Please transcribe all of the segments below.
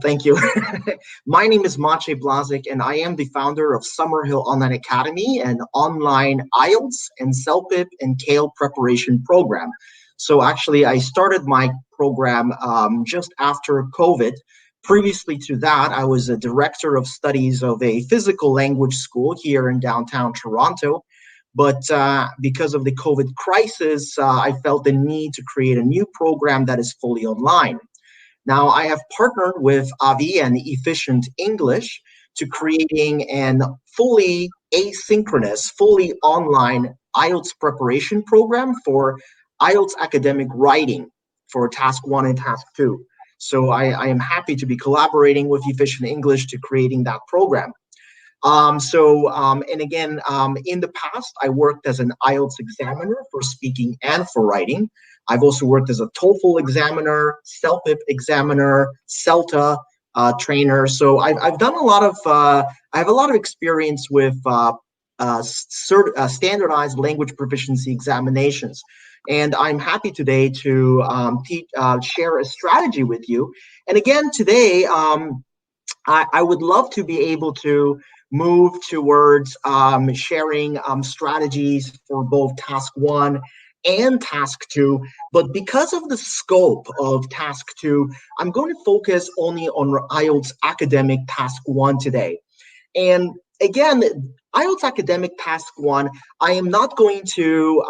Thank you. My name is Maciej Blazik, and I am the founder of Summerhill Online Academy, an online IELTS and CELPIP and CALE preparation program. So actually, I started my program just after COVID. Previously to that, I was a director of studies of a physical language school here in downtown Toronto. But because of the COVID crisis, I felt the need to create a new program that is fully online. Now, I have partnered with Avi and Efficient English to creating an fully asynchronous, fully online IELTS preparation program for IELTS academic writing for Task 1 and Task 2. So I am happy to be collaborating with Efficient English to creating that program. And again, in the past, I worked as an IELTS examiner for speaking and for writing. I've also worked as a TOEFL examiner, CELPIP examiner, CELTA trainer. So I've done a lot of, I have a lot of experience with standardized language proficiency examinations. And I'm happy today to share a strategy with you. And again, today, I would love to be able to move towards sharing strategies for both task 1 and task 2. But because of the scope of task 2, I'm going to focus only on IELTS academic task 1 today. And again, IELTS academic task 1, I am not going to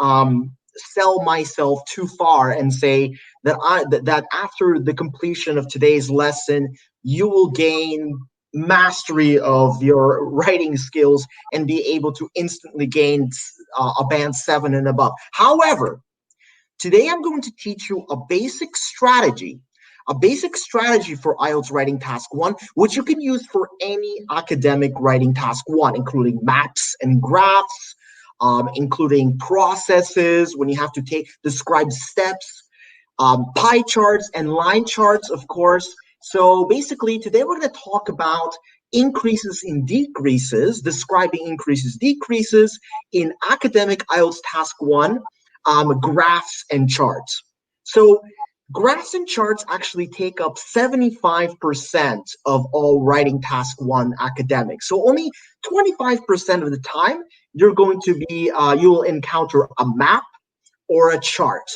sell myself too far and say that after the completion of today's lesson, you will gain mastery of your writing skills and be able to instantly gain a band 7 and above. However, today I'm going to teach you a basic strategy for IELTS writing task 1, which you can use for any academic writing task 1, including maps and graphs, including processes when you have to describe steps, pie charts and line charts, of course. So basically, today we're going to talk about increases and decreases, describing increases, decreases in academic IELTS task 1, graphs and charts. So graphs and charts actually take up 75% of all writing task 1 academics. So only 25% of the time you're going to be, you will encounter a map or a chart.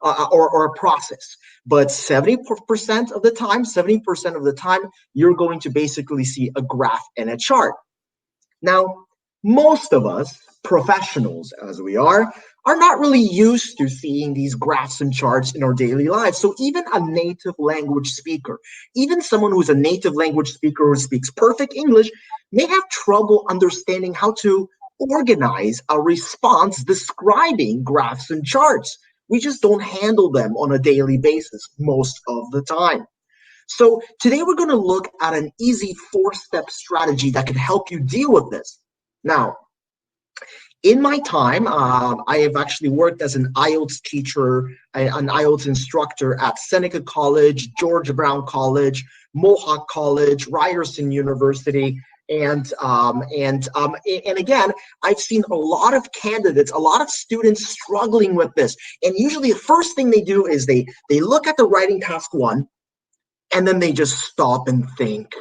Or a process, but 70% of the time, you're going to basically see a graph and a chart. Now, most of us, professionals as we are not really used to seeing these graphs and charts in our daily lives. So even a native language speaker, even someone who's a native language speaker who speaks perfect English, may have trouble understanding how to organize a response describing graphs and charts. We just don't handle them on a daily basis most of the time. So today we're going to look at an easy 4-step strategy that can help you deal with this. Now, in my time, I have actually worked as an IELTS teacher, an IELTS instructor at Seneca College, George Brown College, Mohawk College, Ryerson University, and again, I've seen a lot of candidates, a lot of students struggling with this. And usually the first thing they do is they look at the writing task 1, and then they just stop and think.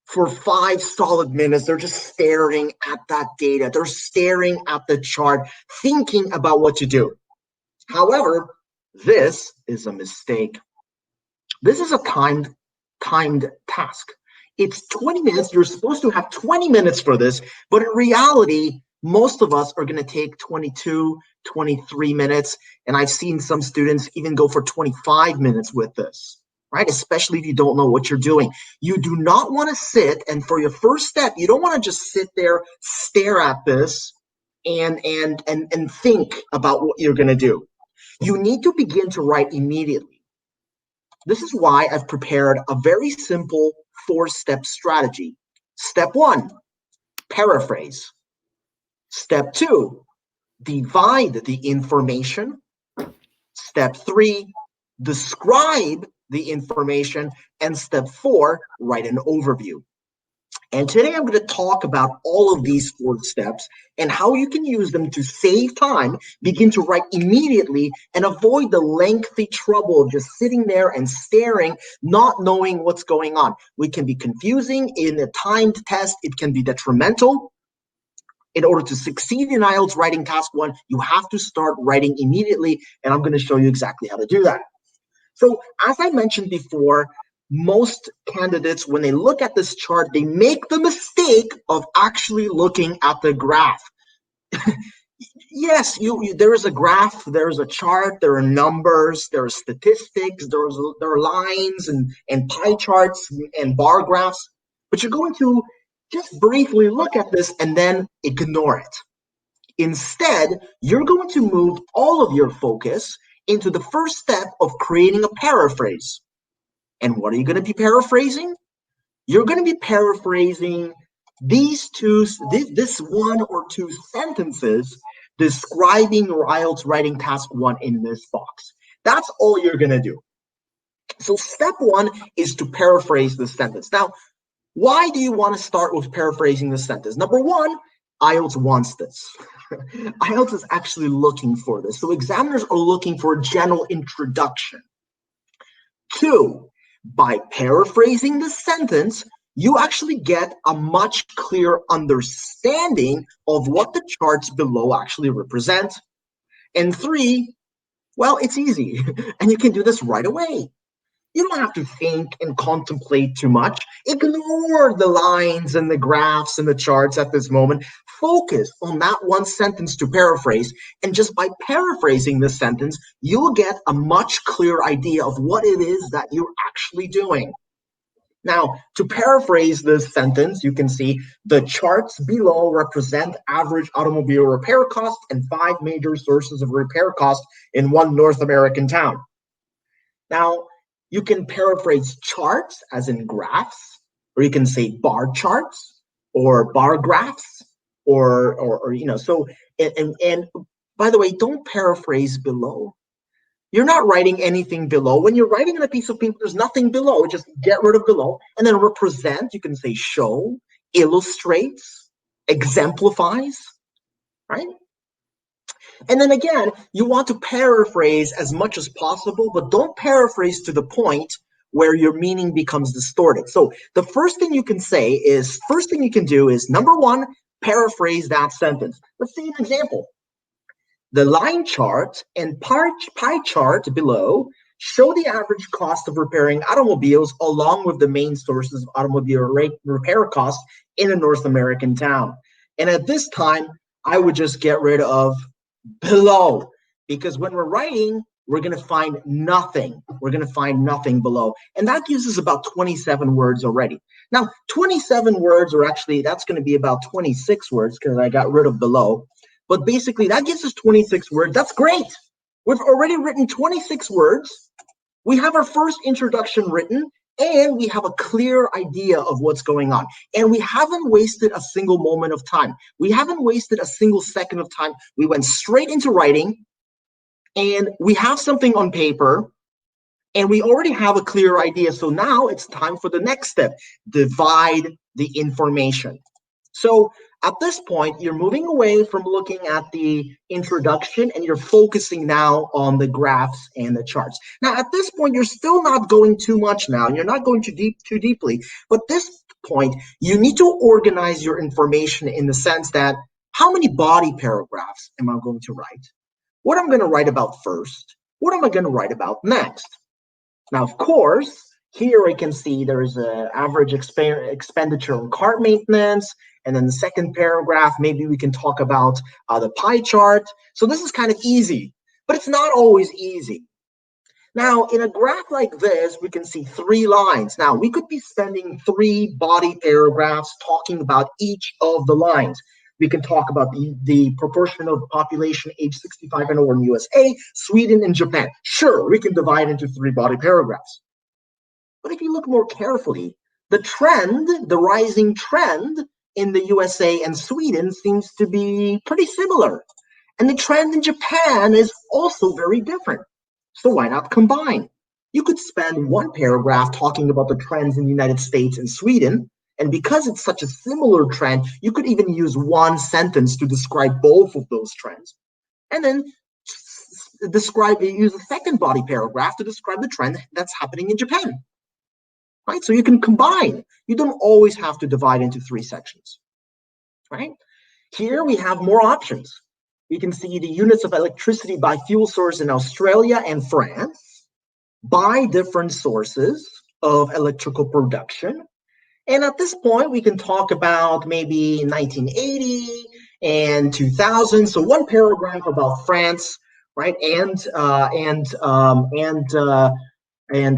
For 5 solid minutes, they're just staring at that data. They're staring at the chart, thinking about what to do. However, this is a mistake. This is a timed task. It's 20 minutes. You're supposed to have 20 minutes for this, but in reality, most of us are going to take 22, 23 minutes, and I've seen some students even go for 25 minutes with this, right? Especially if you don't know what you're doing. You do not want to sit, and for your first step, you don't want to just sit there, stare at this, and think about what you're going to do. You need to begin to write immediately. This is why I've prepared a very simple 4-step strategy. Step 1, paraphrase. Step 2, divide the information. Step 3, describe the information. And step 4, write an overview. And today I'm going to talk about all of these 4 steps and how you can use them to save time, begin to write immediately, and avoid the lengthy trouble of just sitting there and staring, not knowing what's going on. It can be confusing in a timed test. It can be detrimental. In order to succeed in IELTS writing task 1, you have to start writing immediately, and I'm going to show you exactly how to do that. So as I mentioned before, most candidates, when they look at this chart, they make the mistake of actually looking at the graph. Yes, there is a graph, there is a chart, there are numbers, there are statistics, there are lines and pie charts and bar graphs, but you're going to just briefly look at this and then ignore it. Instead, you're going to move all of your focus into the first step of creating a paraphrase. And what are you going to be paraphrasing? You're going to be paraphrasing this 1 or 2 sentences describing your IELTS writing task 1 in this box. That's all you're going to do. So step 1 is to paraphrase the sentence. Now, why do you want to start with paraphrasing the sentence? Number 1, IELTS wants this. IELTS is actually looking for this. So examiners are looking for a general introduction. 2, by paraphrasing the sentence, you actually get a much clearer understanding of what the charts below actually represent. And 3, well, it's easy, and you can do this right away. You don't have to think and contemplate too much. Ignore the lines and the graphs and the charts at this moment. Focus on that one sentence to paraphrase, and just by paraphrasing this sentence, you'll get a much clearer idea of what it is that you're actually doing. Now, to paraphrase this sentence, you can see the charts below represent average automobile repair costs and 5 major sources of repair costs in one North American town. Now, you can paraphrase charts as in graphs, or you can say bar charts or bar graphs, or so. And by the way, don't paraphrase below. You're not writing anything below. When you're writing on a piece of paper, there's nothing below. Just get rid of below, and then represent. You can say show, illustrates, exemplifies, right? And then again, you want to paraphrase as much as possible, but don't paraphrase to the point where your meaning becomes distorted. So the first thing you can do is, number 1, paraphrase that sentence. Let's see an example. The line chart and pie chart below show the average cost of repairing automobiles along with the main sources of automobile repair costs in a North American town. And at this time, I would just get rid of below, because when we're writing, we're going to find nothing. We're going to find nothing below. And that gives us about 27 words already. Now, 27 words, or actually that's going to be about 26 words because I got rid of below. But basically, that gives us 26 words. That's great. We've already written 26 words. We have our first introduction written, and we have a clear idea of what's going on. And we haven't wasted a single moment of time. We haven't wasted a single second of time. We went straight into writing, and we have something on paper, and we already have a clear idea. So now it's time for the next step: divide the information. So at this point, you're moving away from looking at the introduction, and you're focusing now on the graphs and the charts. Now, at this point, you're still not going too much now. You're not going too deeply. But this point, you need to organize your information in the sense that, how many body paragraphs am I going to write? What am I going to write about first? What am I going to write about next? Now, of course, here I can see there's an average expenditure on car maintenance. And then the second paragraph, maybe we can talk about the pie chart. So this is kind of easy, but it's not always easy. Now, in a graph like this, we can see 3 lines. Now, we could be spending 3 body paragraphs talking about each of the lines. We can talk about the proportion of the population age 65 and over in USA, Sweden, and Japan. Sure, we can divide into 3 body paragraphs. But if you look more carefully, the rising trend in the USA and Sweden seems to be pretty similar. And the trend in Japan is also very different. So why not combine? You could spend 1 paragraph talking about the trends in the United States and Sweden, And because it's such a similar trend, you could even use one sentence to describe both of those trends. And then use a second body paragraph to describe the trend that's happening in Japan. Right? So you can combine. You don't always have to divide into 3 sections. Right? Here we have more options. We can see the units of electricity by fuel source in Australia and France, by different sources of electrical production. And at this point, we can talk about maybe 1980 and 2000. So one paragraph about France, right, and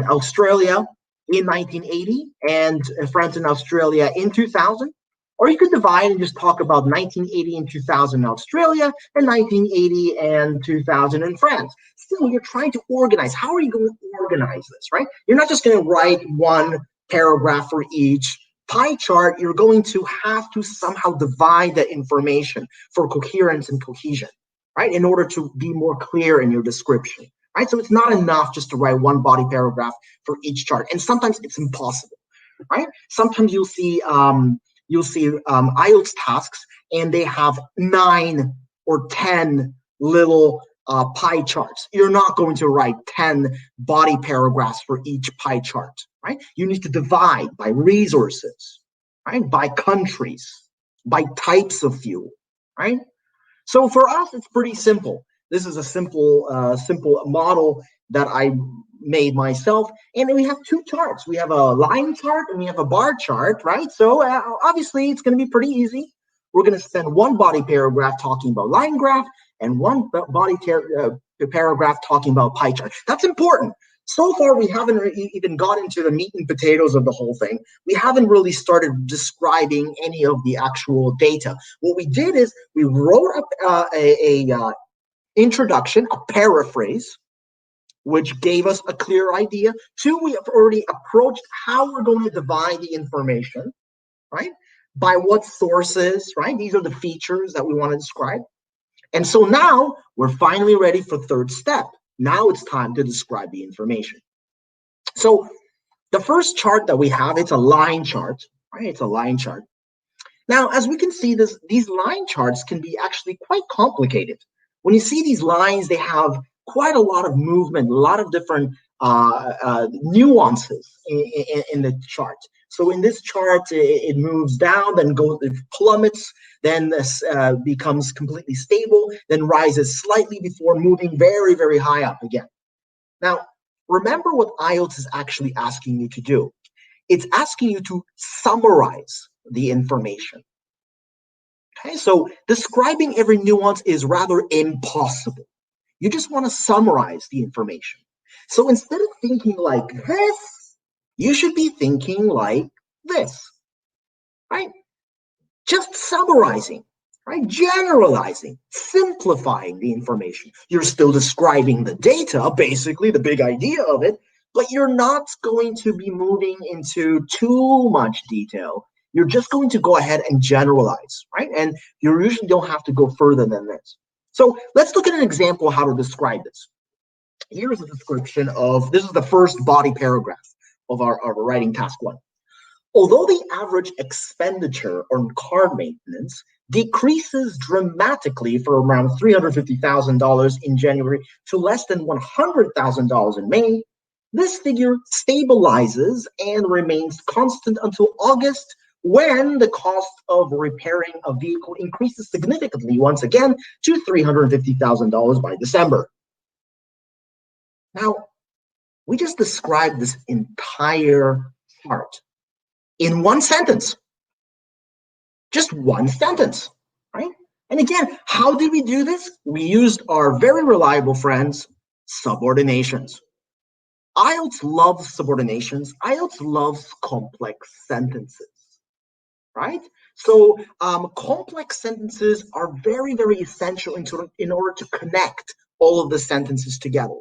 Australia in 1980, and France and Australia in 2000. Or you could divide and just talk about 1980 and 2000 in Australia and 1980 and 2000 in France. Still, you're trying to organize. How are you going to organize this, right? You're not just going to write one paragraph for each pie chart. You're going to have to somehow divide that information for coherence and cohesion, right? In order to be more clear in your description, right? So it's not enough just to write one body paragraph for each chart. And sometimes it's impossible, right? Sometimes you'll see IELTS tasks, and they have 9 or 10 little pie charts. You're not going to write 10 body paragraphs for each pie chart, right? You need to divide by resources, right? By countries, by types of fuel, right? So for us, it's pretty simple. This is a simple model that I made myself. And then we have 2 charts. We have a line chart and we have a bar chart, right? So obviously, it's going to be pretty easy. We're going to spend one body paragraph talking about line graph and one body paragraph talking about pie chart. That's important. So far, we haven't even got into the meat and potatoes of the whole thing. We haven't really started describing any of the actual data. What we did is we wrote up a introduction, a paraphrase, which gave us a clear idea. 2, we have already approached how we're going to divide the information, right? By what sources, right? These are the features that we want to describe. And so now we're finally ready for 3rd step. Now it's time to describe the information. So the first chart that we have, it's a line chart, right? It's a line chart. Now, as we can see, these line charts can be actually quite complicated. When you see these lines, they have quite a lot of movement, a lot of different nuances in the chart. So in this chart, it moves down, then it plummets, then this becomes completely stable, then rises slightly before moving very, very high up again. Now, remember what IELTS is actually asking you to do. It's asking you to summarize the information. Okay, so describing every nuance is rather impossible. You just want to summarize the information. So instead of thinking like this, you should be thinking like this, right? Just summarizing, right? Generalizing, simplifying the information. You're still describing the data, basically the big idea of it, but you're not going to be moving into too much detail. You're just going to go ahead and generalize, right? And you usually don't have to go further than this. So let's look at an example of how to describe this. Here's a description of, this is the first body paragraph of our writing task 1. Although the average expenditure on car maintenance decreases dramatically from around $350,000 in January to less than $100,000 in May, this figure stabilizes and remains constant until August, when the cost of repairing a vehicle increases significantly once again to $350,000 by December. Now, we just described this entire chart in one sentence. Just one sentence, right? And again, how did we do this? We used our very reliable friends, subordinations. IELTS loves subordinations. IELTS loves complex sentences, right? So complex sentences are very, very essential in order to connect all of the sentences together.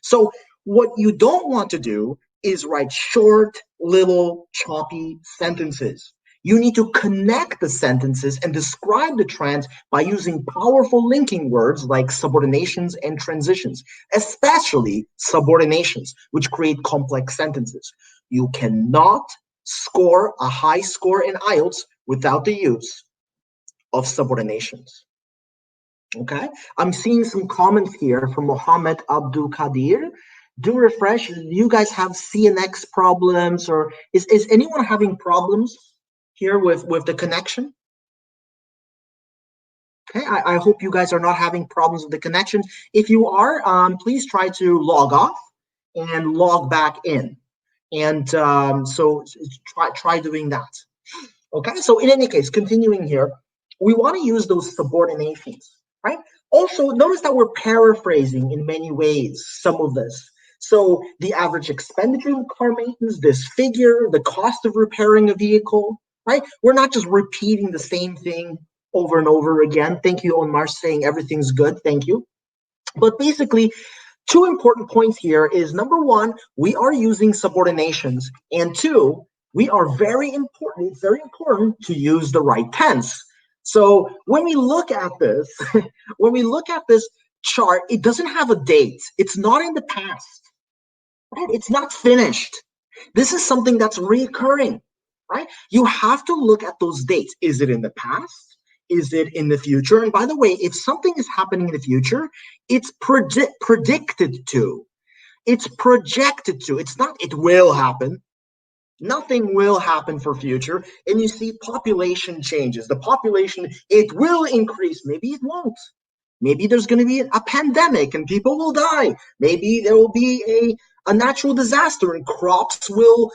So what you don't want to do is write short, little, choppy sentences. You need to connect the sentences and describe the trend by using powerful linking words like subordinations and transitions, especially subordinations, which create complex sentences. You cannot score a high score in IELTS without the use of subordinations. Okay, I'm seeing some comments here from Mohammed Abdul Kadir. Do refresh. Do you guys have CNX problems, or is anyone having problems here with the connection? Okay, I hope you guys are not having problems with the connection. If you are, please try to log off and log back in. And so try doing that. Okay, so in any case, continuing here, we want to use those subordinations, right? Also, notice that we're paraphrasing in many ways some of this. So the average expenditure in car maintenance, this figure, the cost of repairing a vehicle, right? We're not just repeating the same thing over and over again. Thank you, Omar, saying everything's good. Thank you. But basically, two important points here is number one, we are using subordinations, and two, we are it's very important to use the right tense. So when we look at this, when we look at this chart, it doesn't have a date. It's not in the past, right? It's not finished. This is something that's recurring, right? You have to look at those dates. Is it in the past? Is it in the future? And by the way, if something is happening in the future, it's predicted to. It's projected to. It's not it will happen. Nothing will happen for future. And you see population changes. The population, it will increase. Maybe it won't. Maybe there's going to be a pandemic and people will die. Maybe there will be a natural disaster and crops will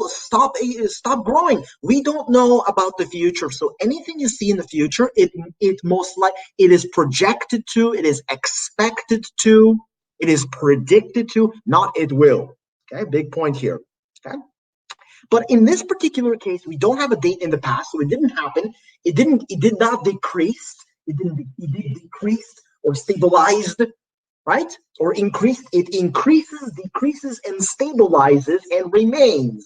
stop growing. We don't know about the future. So anything you see in the future, it most like it is projected to, it is expected to, it is predicted to, not it will. Okay, big point here. Okay. But in this particular case, we don't have a date in the past, so it didn't happen. It did not decrease. It did decrease or stabilized, right? Or increased. It increases, decreases, and stabilizes and remains,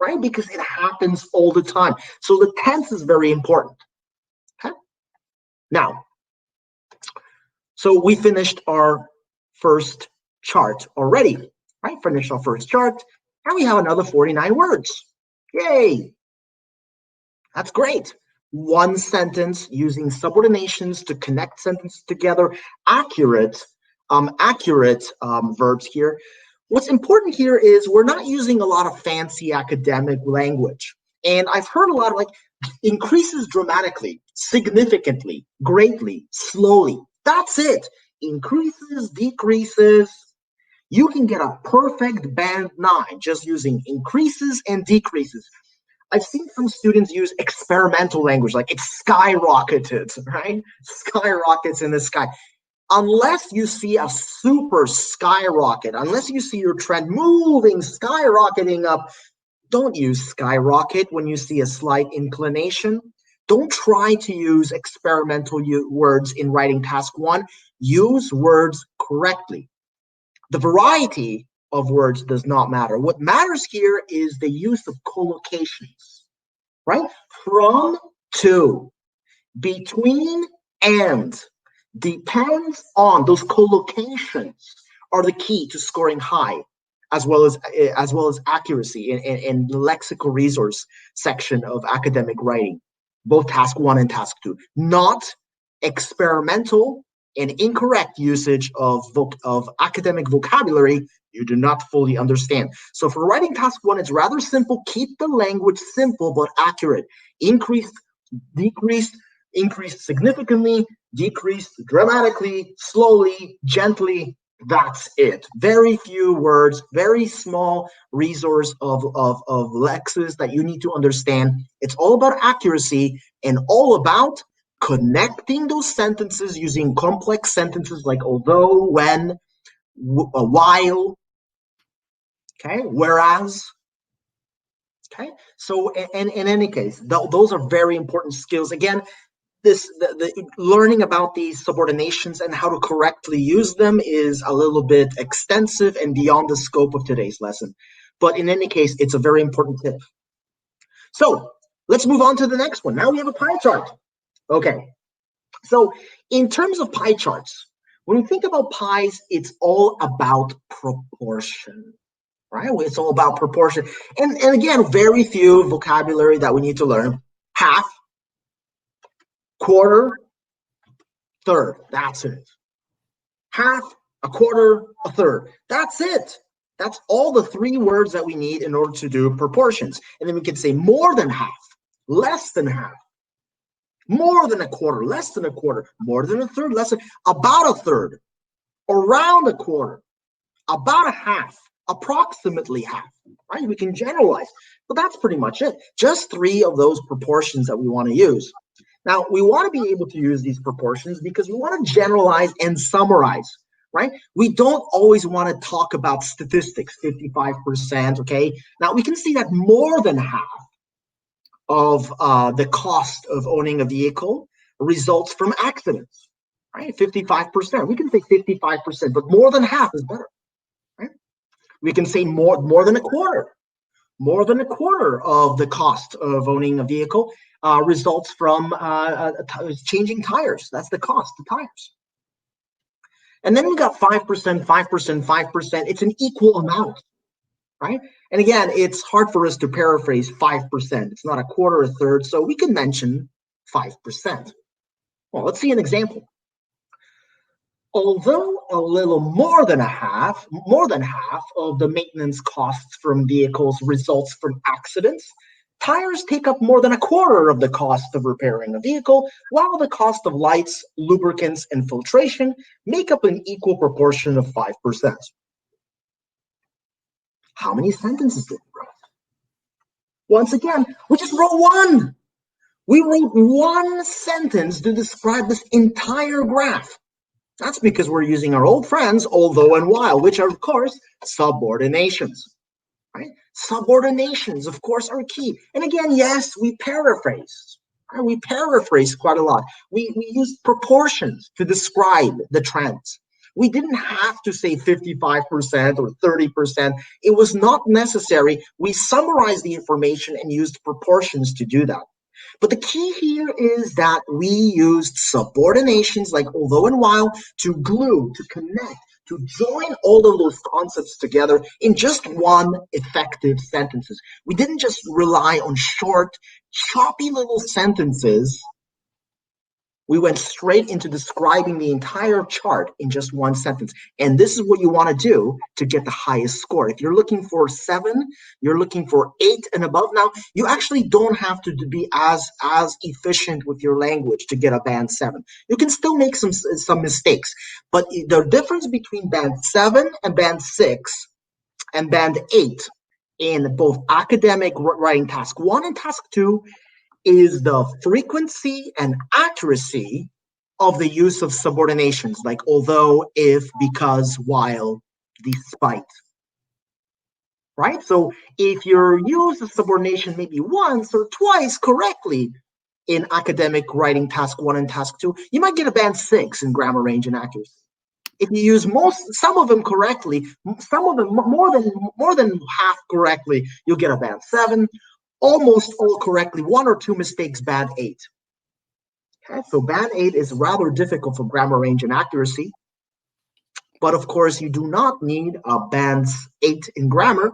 right? Because it happens all the time. So the tense is very important. Okay. Now, so we finished our first chart already, right? Finished our first chart, and we have another 49 words. Yay! That's great. One sentence using subordinations to connect sentences together. Accurate verbs here. What's important here is we're not using a lot of fancy academic language. And I've heard a lot of like increases dramatically, significantly, greatly, slowly. That's it. Increases, decreases. You can get a perfect band 9 just using increases and decreases. I've seen some students use experimental language, like it skyrocketed, right? Skyrockets in the sky. Unless you see a super skyrocket, unless you see your trend moving, skyrocketing up, don't use skyrocket when you see a slight inclination. Don't try to use experimental words in writing task 1. Use words correctly. The variety of words does not matter. What matters here is the use of collocations, right? From, to, between, and, depends on. Those collocations are the key to scoring high, as well as accuracy in the lexical resource section of academic writing, both task 1 and task 2. Not experimental and incorrect usage of academic vocabulary you do not fully understand. So for writing task 1, it's rather simple. Keep the language simple but accurate. Increased, decreased, increased significantly, decreased dramatically, slowly, gently. That's it. Very few words, very small resource of lexes that you need to understand. It's all about accuracy and all about connecting those sentences using complex sentences like although, when, while, okay, whereas. Okay, so in any case, those are very important skills. Again, the learning about these subordinations and how to correctly use them is a little bit extensive and beyond the scope of today's lesson. But in any case, it's a very important tip. So let's move on to the next one. Now we have a pie chart. Okay, so in terms of pie charts, when we think about pies, it's all about proportion. right? It's all about proportion. And again, very few vocabulary that we need to learn. Half, quarter, third. That's it. Half, a quarter, a third. That's it. That's all the three words that we need in order to do proportions. And then we can say more than half, less than half, more than a quarter, less than a quarter, more than a third, less than, about a third, around a quarter, about a half, approximately half, right? We can generalize, but that's pretty much it. Just three of those proportions that we want to use. Now, we want to be able to use these proportions because we want to generalize and summarize, right? We don't always want to talk about statistics, 55%, okay? Now, we can see that more than half of the cost of owning a vehicle results from accidents, right? 55%. We can say 55%, but more than half is better, right? We can say more than a quarter. More than a quarter of the cost of owning a vehicle results from changing tires. That's the cost, the tires. And then we got 5%, 5%, 5%. It's an equal amount, right? And again, it's hard for us to paraphrase 5%. It's not a quarter, a third, so we can mention 5%. Well, let's see an example. Although a little more than half of the maintenance costs from vehicles results from accidents, tires take up more than a quarter of the cost of repairing a vehicle, while the cost of lights, lubricants, and filtration make up an equal proportion of 5%. How many sentences did we write? Once again, we just wrote one. We wrote one sentence to describe this entire graph. That's because we're using our old friends, although and while, which are, of course, subordinations, right? Subordinations, of course, are key. And again, yes, we paraphrase. Right? We paraphrase quite a lot. We use proportions to describe the trends. We didn't have to say 55% or 30%. It was not necessary. We summarized the information and used proportions to do that. But the key here is that we used subordinations like although and while to glue, to connect, to join all of those concepts together in just one effective sentences. We didn't just rely on short, choppy little sentences. We went straight into describing the entire chart in just one sentence. And this is what you want to do to get the highest score. If you're looking for 7, you're looking for 8 and above. Now, you actually don't have to be as efficient with your language to get a band 7. You can still make some mistakes. But the difference between band 7 and band 6 and band 8 in both academic writing task 1 and task 2 is the frequency and accuracy of the use of subordinations, like although, if, because, while, despite. Right? So if you use a subordination maybe once or twice correctly in academic writing task 1 and task 2, you might get a band 6 in grammar range and accuracy. If you use some of them correctly, some of them more than half correctly, you'll get a band 7. Almost all correctly, 1 or 2 mistakes, band 8. Okay, so band 8 is rather difficult for grammar range and accuracy. But of course, you do not need a band 8 in grammar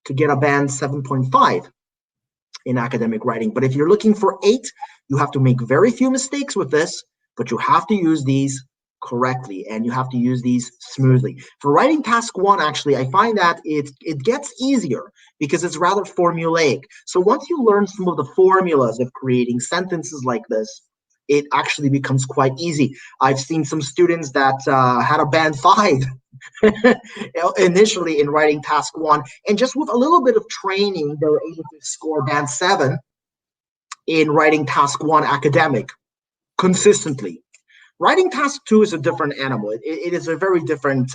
to get a band 7.5 in academic writing. But if you're looking for 8, you have to make very few mistakes with this, but you have to use these correctly and you have to use these smoothly. For writing task 1, actually, I find that it gets easier because it's rather formulaic. So once you learn some of the formulas of creating sentences like this, it actually becomes quite easy. I've seen some students that had a band 5 initially in writing task 1, and just with a little bit of training, they were able to score band 7 in writing task 1 academic consistently. Writing task 2 is a different animal. It is a very different,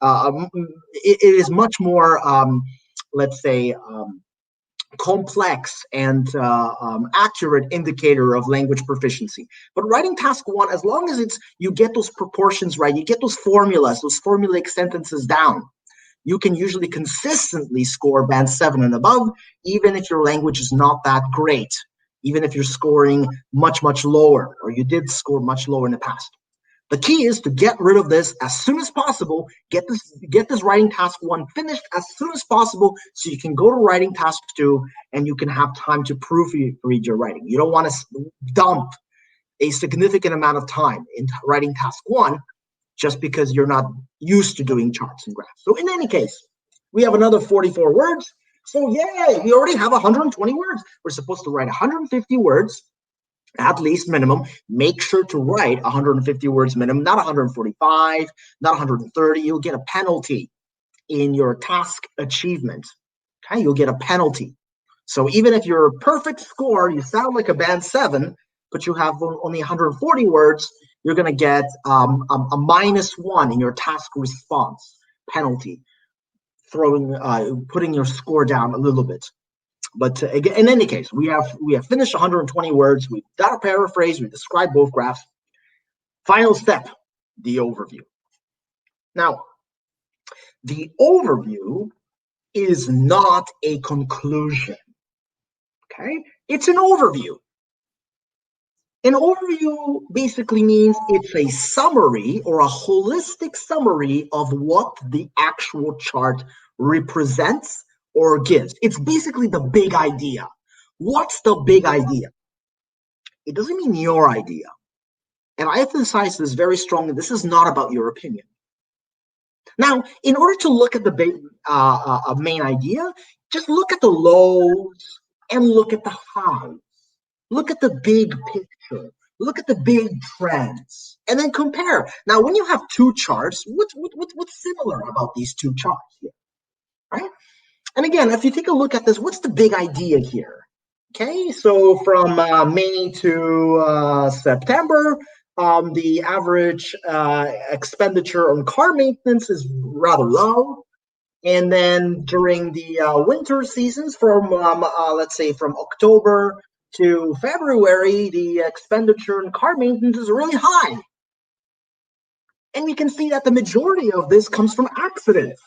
it is much more, let's say, complex and accurate indicator of language proficiency. But writing task 1, as long as you get those proportions right, you get those formulas, those formulaic sentences down, you can usually consistently score band 7 and above, even if your language is not that great. Even if you're scoring much, much lower, or you did score much lower in the past. The key is to get rid of this as soon as possible. Get this writing task 1 finished as soon as possible so you can go to writing task 2 and you can have time to proofread your writing. You don't want to dump a significant amount of time in writing task 1 just because you're not used to doing charts and graphs. So in any case, we have another 44 words. So yay, we already have 120 words. We're supposed to write 150 words at least minimum. Make sure to write 150 words minimum, not 145, not 130. You'll get a penalty in your task achievement. Okay, you'll get a penalty. So even if you're a perfect score, you sound like a band 7, but you have only 140 words, you're going to get a -1 in your task response penalty, putting your score down a little bit. But again, in any case, we have finished 120 words. We've got a paraphrase. We described both graphs. Final step, the overview. Now, the overview is not a conclusion. Okay, it's an overview. An overview basically means it's a summary or a holistic summary of what the actual chart represents or gives. It's basically the big idea. What's the big idea? It doesn't mean your idea. And I emphasize this very strongly. This is not about your opinion. Now, in order to look at the main idea, just look at the lows and look at the highs. Look at the big picture. Look at the big trends, and then compare. Now, when you have two charts, what's similar about these two charts here, right? And again, if you take a look at this, what's the big idea here? Okay, so from May to September, the average expenditure on car maintenance is rather low. And then during the winter seasons, from let's say from October to February, the expenditure on car maintenance is really high. And we can see that the majority of this comes from accidents.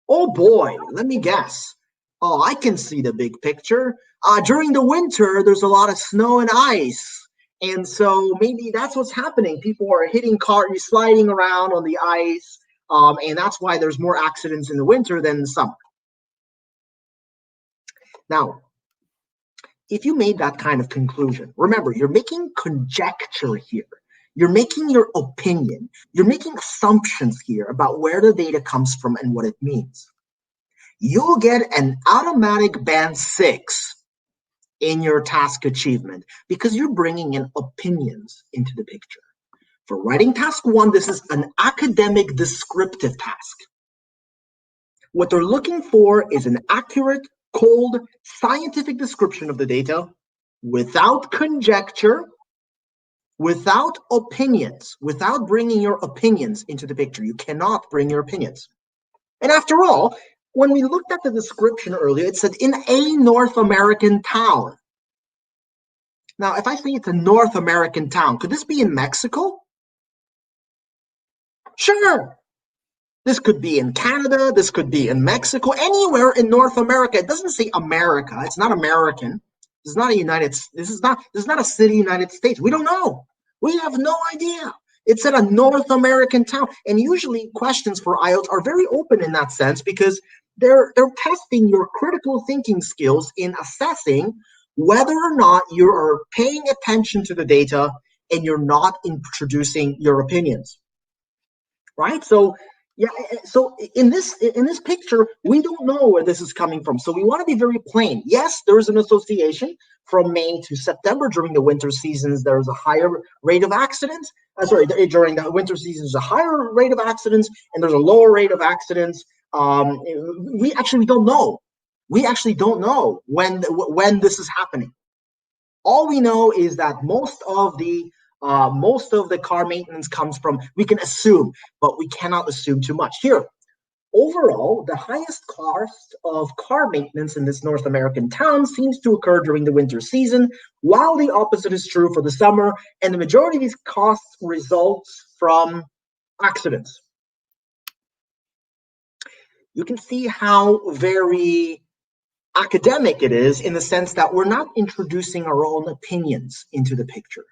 Oh boy, let me guess. Oh, I can see the big picture. During the winter, there's a lot of snow and ice. And so maybe that's what's happening. People are hitting cars, sliding around on the ice. And that's why there's more accidents in the winter than in the summer. Now, if you made that kind of conclusion, remember, you're making conjecture here. You're making your opinion. You're making assumptions here about where the data comes from and what it means. You'll get an automatic band 6 in your task achievement because you're bringing in opinions into the picture. For writing task 1, this is an academic descriptive task. What they're looking for is an accurate, cold, scientific description of the data without conjecture, without opinions, without bringing your opinions into the picture. You cannot bring your opinions. And after all, when we looked at the description earlier, it said in a North American town. Now, if I say it's a North American town, could this be in Mexico? Sure. This could be in Canada. This could be in Mexico. Anywhere in North America. It doesn't say America. It's not American. This is not a This is not a city, United States. We don't know. We have no idea. It said a North American town. And usually questions for IELTS are very open in that sense because they're testing your critical thinking skills in assessing whether or not you are paying attention to the data and you're not introducing your opinions. Right? So yeah, so in this picture, we don't know where this is coming from. So we want to be very plain. Yes, there is an association from May to September. During the winter seasons, there's a higher rate of accidents. During the winter seasons, a higher rate of accidents, and there's a lower rate of accidents. We actually don't know. We actually don't know when this is happening. All we know is that most of the car maintenance comes from, we can assume, but we cannot assume too much. Here, overall, the highest cost of car maintenance in this North American town seems to occur during the winter season, while the opposite is true for the summer, and the majority of these costs results from accidents. You can see how very academic it is in the sense that we're not introducing our own opinions into the picture.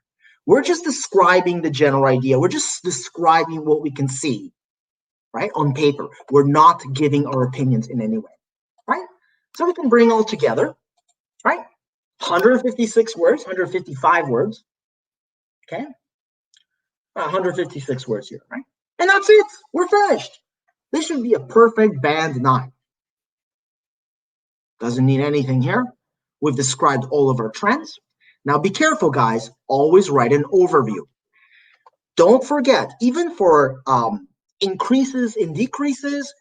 We're just describing the general idea. We're just describing what we can see, right, on paper. We're not giving our opinions in any way, right? So we can bring all together, right? 156 words, 155 words, okay? 156 words here, right? And that's it. We're finished. This should be a perfect band 9. Doesn't need anything here. We've described all of our trends. Now be careful, guys. Always write an overview. Don't forget, even for increases and decreases,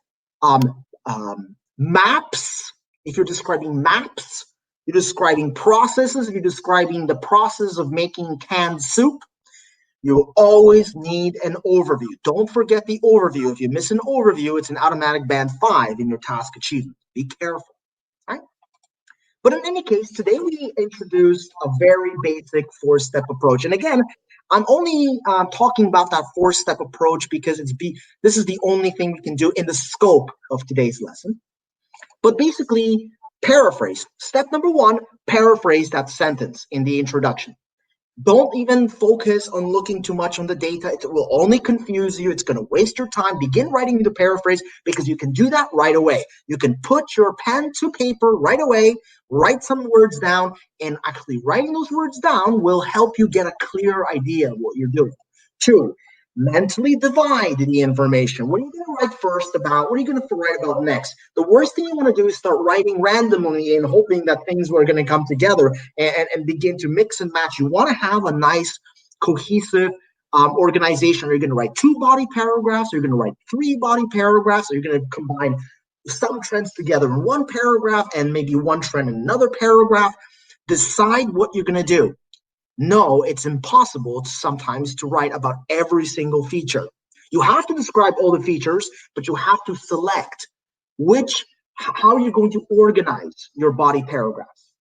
maps, if you're describing maps, you're describing processes, if you're describing the process of making canned soup, you always need an overview. Don't forget the overview. If you miss an overview, it's an automatic band 5 in your task achievement. Be careful, right? But in any case, today we introduced a very basic 4-step approach. And again, I'm only talking about that 4-step approach because this is the only thing we can do in the scope of today's lesson. But basically, paraphrase. Step number 1, paraphrase that sentence in the introduction. Don't even focus on looking too much on the data. It will only confuse you. It's going to waste your time. Begin writing the paraphrase because you can do that right away. You can put your pen to paper right away, write some words down, and actually writing those words down will help you get a clear idea of what you're doing. 2, mentally divide the information. What are you going to write first about? What are you going to write about next? The worst thing you want to do is start writing randomly and hoping that things are going to come together and begin to mix and match. You want to have a nice, cohesive organization. Are you going to write 2 body paragraphs? Are you going to write 3 body paragraphs? Are you going to combine some trends together in one paragraph and maybe one trend in another paragraph? Decide what you're going to do. No, it's impossible sometimes to write about every single feature. You have to describe all the features, but you have to select how you're going to organize your body paragraphs.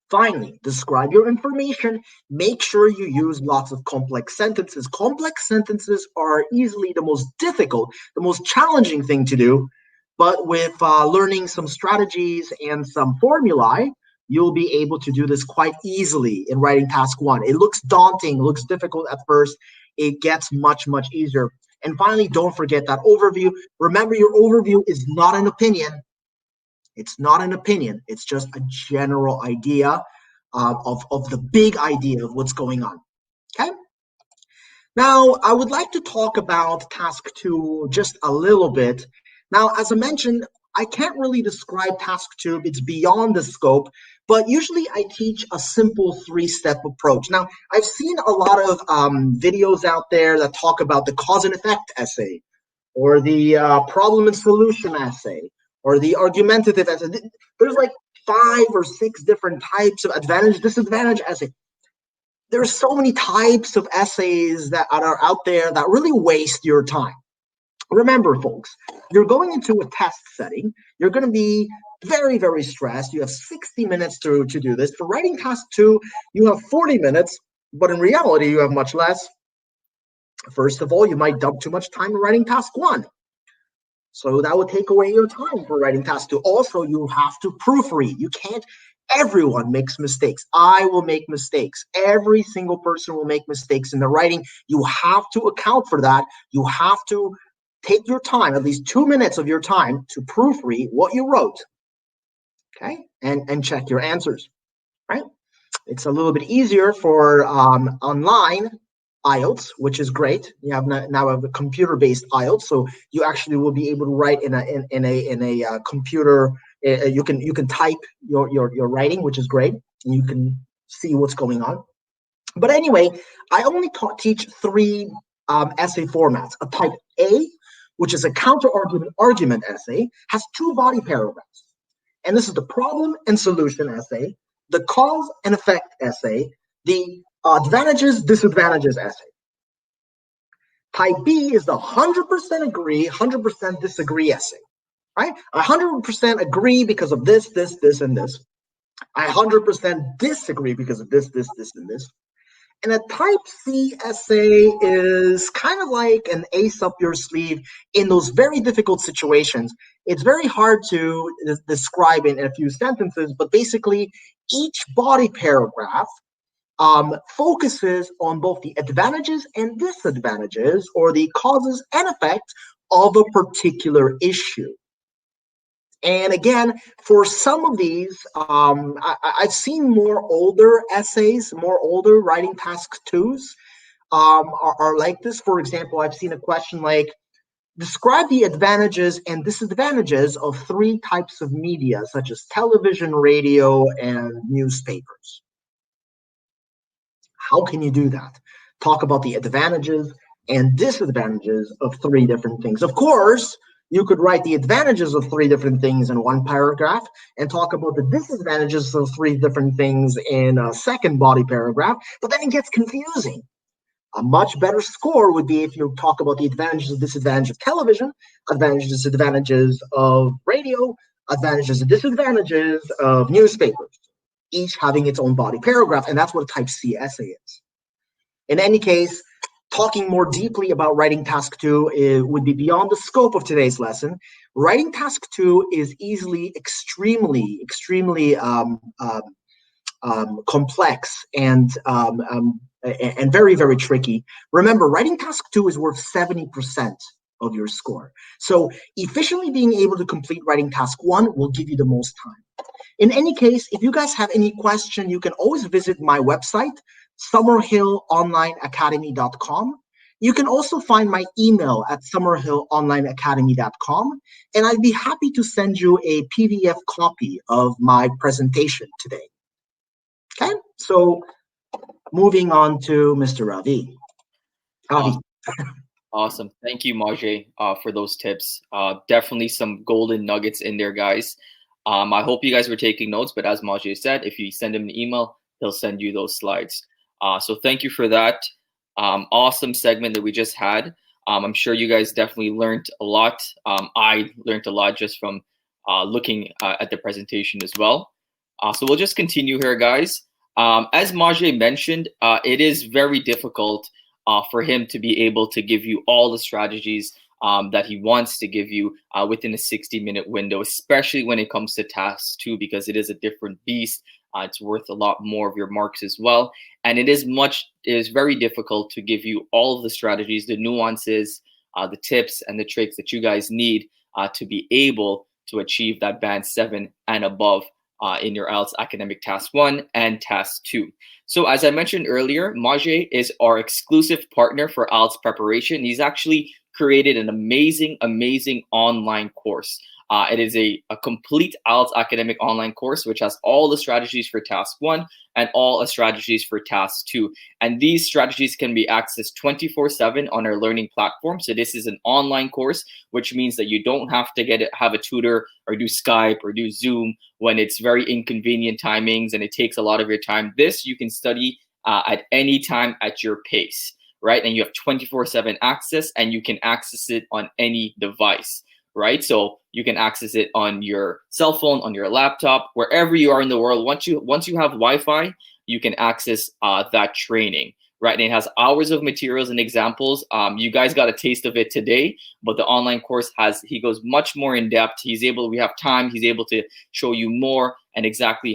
Finally, describe your information. Make sure you use lots of complex sentences. Complex sentences are easily the most difficult, the most challenging thing to do, but with learning some strategies and some formulae, you'll be able to do this quite easily in writing task 1. It looks daunting, looks difficult at first. It gets much, much easier. And finally, don't forget that overview. Remember, your overview is not an opinion. It's not an opinion. It's just a general idea of the big idea of what's going on. Okay? Now, I would like to talk about task 2 just a little bit. Now, as I mentioned, I can't really describe task 2. It's beyond the scope, but usually I teach a simple 3-step approach. Now, I've seen a lot of videos out there that talk about the cause and effect essay, or the problem and solution essay, or the argumentative essay. There's like 5 or 6 different types of advantage, disadvantage essay. There's so many types of essays that are out there that really waste your time. Remember, folks, you're going into a test setting. You're going to be very, very stressed. You have 60 minutes to do this. For writing task 2, you have 40 minutes, but in reality, you have much less. First of all, you might dump too much time in writing task 1. So that would take away your time for writing task 2. Also, you have to proofread. You can't. Everyone makes mistakes. I will make mistakes. Every single person will make mistakes in their writing. You have to account for that. You have to take your time, at least 2 minutes of your time, to proofread what you wrote, okay? And check your answers, right? It's a little bit easier for online IELTS, which is great. You have now a computer-based IELTS, so you actually will be able to write in a computer. You can type your writing, which is great, and you can see what's going on. But anyway, I only teach 3 essay formats. A type A, which is a counter-argument essay, has 2 body paragraphs. And this is the problem and solution essay, the cause and effect essay, the advantages, disadvantages essay. Type B is the 100% agree, 100% disagree essay, right? I 100% agree because of this, this, this, and this. I 100% disagree because of this, this, this, and this. And a type C essay is kind of like an ace up your sleeve in those very difficult situations. It's very hard to describe in a few sentences, but basically each body paragraph focuses on both the advantages and disadvantages, or the causes and effects of a particular issue. And again, for some of these, I've seen more older essays, more older writing task twos are like this. For example, I've seen a question like, describe the advantages and disadvantages of 3 types of media, such as television, radio, and newspapers. How can you do that? Talk about the advantages and disadvantages of 3 different things. Of course, you could write the advantages of 3 different things in one paragraph and talk about the disadvantages of 3 different things in a second body paragraph, but then it gets confusing. A much better score would be if you talk about the advantages and disadvantages of television, advantages and disadvantages of radio, advantages and disadvantages of newspapers, each having its own body paragraph, and that's what a type C essay is. In any case, talking more deeply about writing task 2 would be beyond the scope of today's lesson. Writing task 2 is easily extremely complex and very, very tricky. Remember, writing task 2 is worth 70% of your score. So efficiently being able to complete writing task 1 will give you the most time. In any case, if you guys have any question, you can always visit my website, summerhillonlineacademy.com. You can also find my email at summerhillonlineacademy.com, and I'd be happy to send you a PDF copy of my presentation today. Okay, so moving on to Mr. Ravi. Ravi. Awesome. Thank you, Marjay, for those tips. Definitely some golden nuggets in there, guys. I hope you guys were taking notes, but as Marjay said, if you send him an email, he'll send you those slides. So thank you for that awesome segment that we just had. I'm sure you guys definitely learned a lot. I learned a lot just from looking at the presentation as well. So we'll just continue here, guys. As Marjay mentioned, it is very difficult for him to be able to give you all the strategies that he wants to give you within a 60-minute window, especially when it comes to task 2, because it is a different beast. It's worth a lot more of your marks as well. And it is very difficult to give you all of the strategies, the nuances, the tips and the tricks that you guys need to be able to achieve that band 7 and above in your IELTS academic task 1 and task 2. So as I mentioned earlier, Marjay is our exclusive partner for IELTS preparation. He's actually created an amazing online course. It is a complete IELTS academic online course, which has all the strategies for task 1 and all the strategies for task 2. And these strategies can be accessed 24/7 on our learning platform. So this is an online course, which means that you don't have to have a tutor or do Skype or do Zoom when it's very inconvenient timings and it takes a lot of your time. This you can study at any time at your pace, right? And you have 24/7 access, and you can access it on any device, right? So you can access it on your cell phone, on your laptop, wherever you are in the world. Once you have Wi-Fi, you can access that training, right? And it has hours of materials and examples. You guys got a taste of it today, but the online course he goes much more in depth. We have time. He's able to show you more and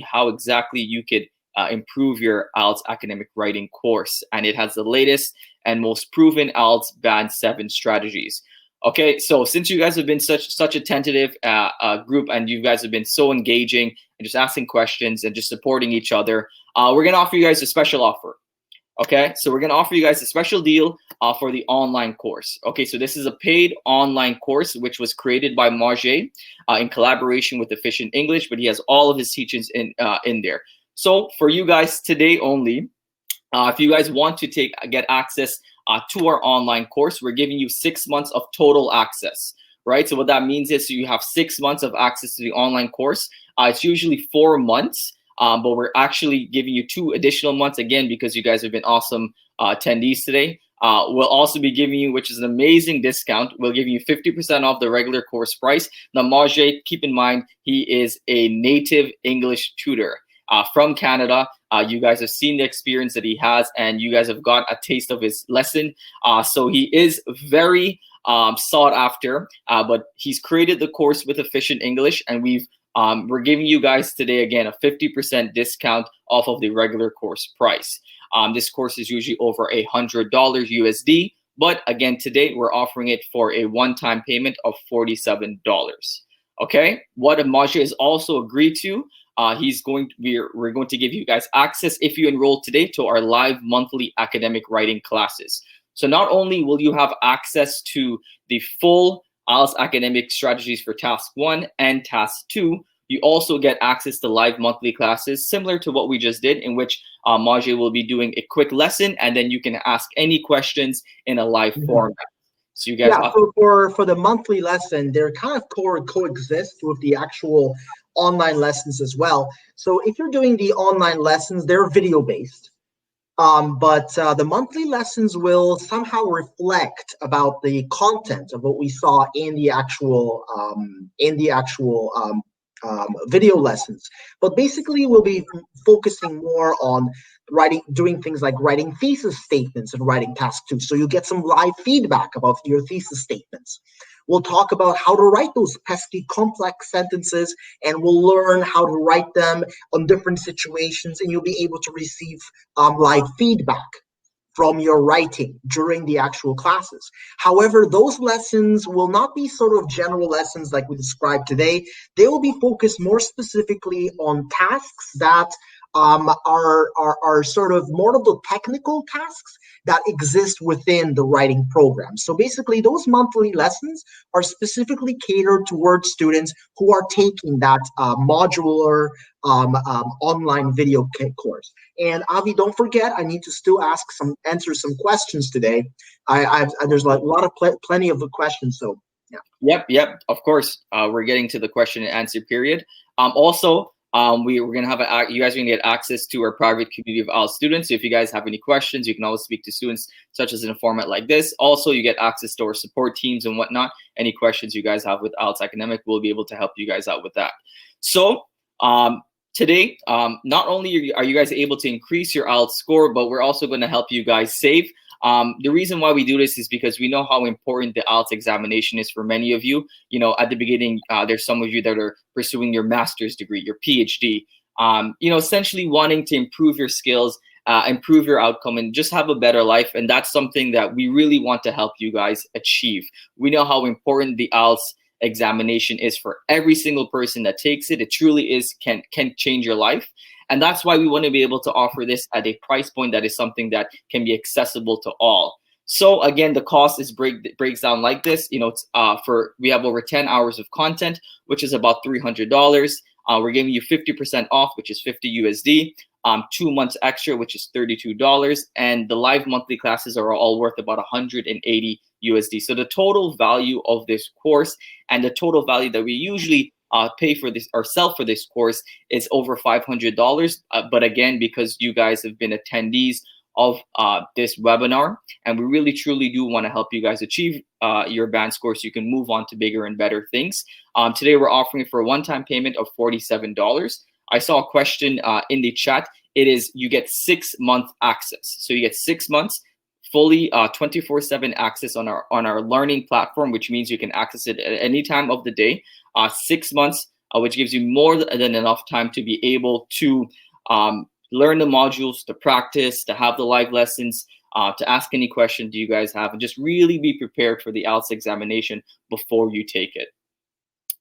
how exactly you could improve your IELTS academic writing course. And it has the latest and most proven IELTS Band 7 strategies. Okay, so since you guys have been such a tentative group, and you guys have been so engaging and just asking questions and just supporting each other, we're gonna offer you guys a special offer. Okay, so we're gonna offer you guys a special deal for the online course. Okay, so this is a paid online course which was created by Marjay in collaboration with Efficient English, but he has all of his teachings in there. So for you guys today only, if you guys want to get access to our online course, we're giving you 6 months of total access, right? So what that means is you have 6 months of access to the online course. It's usually 4 months, but we're actually giving you 2 additional months, again, because you guys have been awesome attendees today. We'll also be giving you, which is an amazing discount, we'll give you 50% off the regular course price. Now, Marjay, keep in mind, he is a native English tutor from Canada. You guys have seen the experience that he has, and you guys have got a taste of his lesson. So he is very sought after, but he's created the course with Efficient English, and we've we're giving you guys today, again, a 50% discount off of the regular course price. This course is usually over $100 USD, but again, today we're offering it for a one-time payment of $47. Okay, what Amajay has also agreed to, we're going to give you guys access, if you enroll today, to our live monthly academic writing classes. So not only will you have access to the full IELTS academic strategies for task 1 and task 2, you also get access to live monthly classes similar to what we just did, in which Majay will be doing a quick lesson, and then you can ask any questions in a live format. So you guys, yeah. So for the monthly lesson, they're kind of coexist with the actual online lessons as well. So if you're doing the online lessons, they're video based. But the monthly lessons will somehow reflect about the content of what we saw in the actual video lessons. But basically, we'll be focusing more on doing things like writing thesis statements and writing task 2. So you get some live feedback about your thesis statements. We'll talk about how to write those pesky complex sentences, and we'll learn how to write them on different situations, and you'll be able to receive live feedback from your writing during the actual classes. However, those lessons will not be sort of general lessons like we described today. They will be focused more specifically on tasks that are sort of more of the technical tasks that exist within the writing program. So basically, those monthly lessons are specifically catered towards students who are taking that modular online video course. And Avi, don't forget, I need to still answer some questions today. There's a lot of plenty of the questions. So yeah. Yep. Of course, we're getting to the question and answer period. Also, we're gonna have you guys are gonna get access to our private community of IELTS students. So if you guys have any questions, you can always speak to students, such as in a format like this. Also, you get access to our support teams and whatnot. Any questions you guys have with IELTS Academic, we'll be able to help you guys out with that. So today, not only are you guys able to increase your IELTS score, but we're also going to help you guys save. The reason why we do this is because we know how important the IELTS examination is for many of you. You know, at the beginning, there's some of you that are pursuing your master's degree, your PhD, essentially wanting to improve your skills, improve your outcome, and just have a better life. And that's something that we really want to help you guys achieve. We know how important the IELTS examination is for every single person that takes it. It truly can change your life. And that's why we want to be able to offer this at a price point that is something that can be accessible to all. So again, the cost breaks down like this. We have over 10 hours of content, which is about $300. We're giving you 50% off, which is 50 USD. 2 months extra, which is $32, and the live monthly classes are all worth about 180 USD. So the total value of this course and the total value that we usually pay for this or sell for this course is over $500. But again, because you guys have been attendees of this webinar, and we really truly do want to help you guys achieve your band score so you can move on to bigger and better things. Today we're offering it for a one-time payment of $47. I saw a question in the chat. It is, you get 6-month access. So you get 6 months fully 24/7 access on our learning platform, which means you can access it at any time of the day. 6 months, which gives you more than enough time to be able to learn the modules, to practice, to have the live lessons, to ask any questions you guys have, and just really be prepared for the IELTS examination before you take it.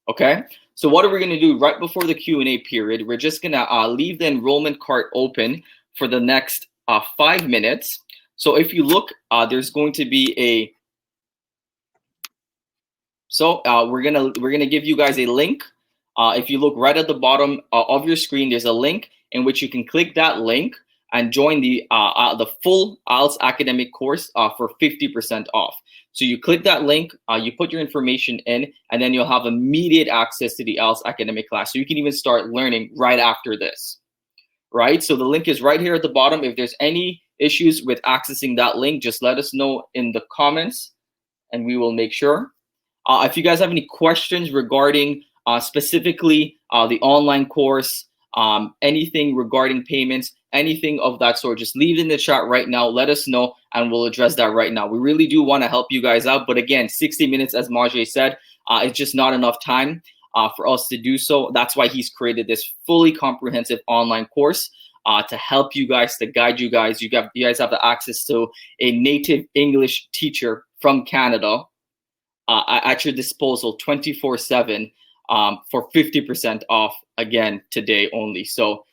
Okay, so what are we going to do right before the Q&A period? We're just going to leave the enrollment cart open for the next 5 minutes. So if you look, there's going to be we're gonna give you guys a link. If you look right at the bottom of your screen, there's a link in which you can click that link and join the full IELTS academic course for 50% off. So you click that link, you put your information in, and then you'll have immediate access to the IELTS academic class. So you can even start learning right after this, right? So the link is right here at the bottom. If there's any issues with accessing that link, just let us know in the comments, and we will make sure. If you guys have any questions regarding specifically the online course, anything regarding payments, anything of that sort, just leave it in the chat right now. Let us know, and we'll address that right now. We really do want to help you guys out, but again, 60 minutes, as Majay said, it's just not enough time. for us to do so. That's why he's created this fully comprehensive online course to help you guys, to guide you guys. You guys have the access to a native English teacher from Canada at your disposal 24/7 for 50% off again today only. So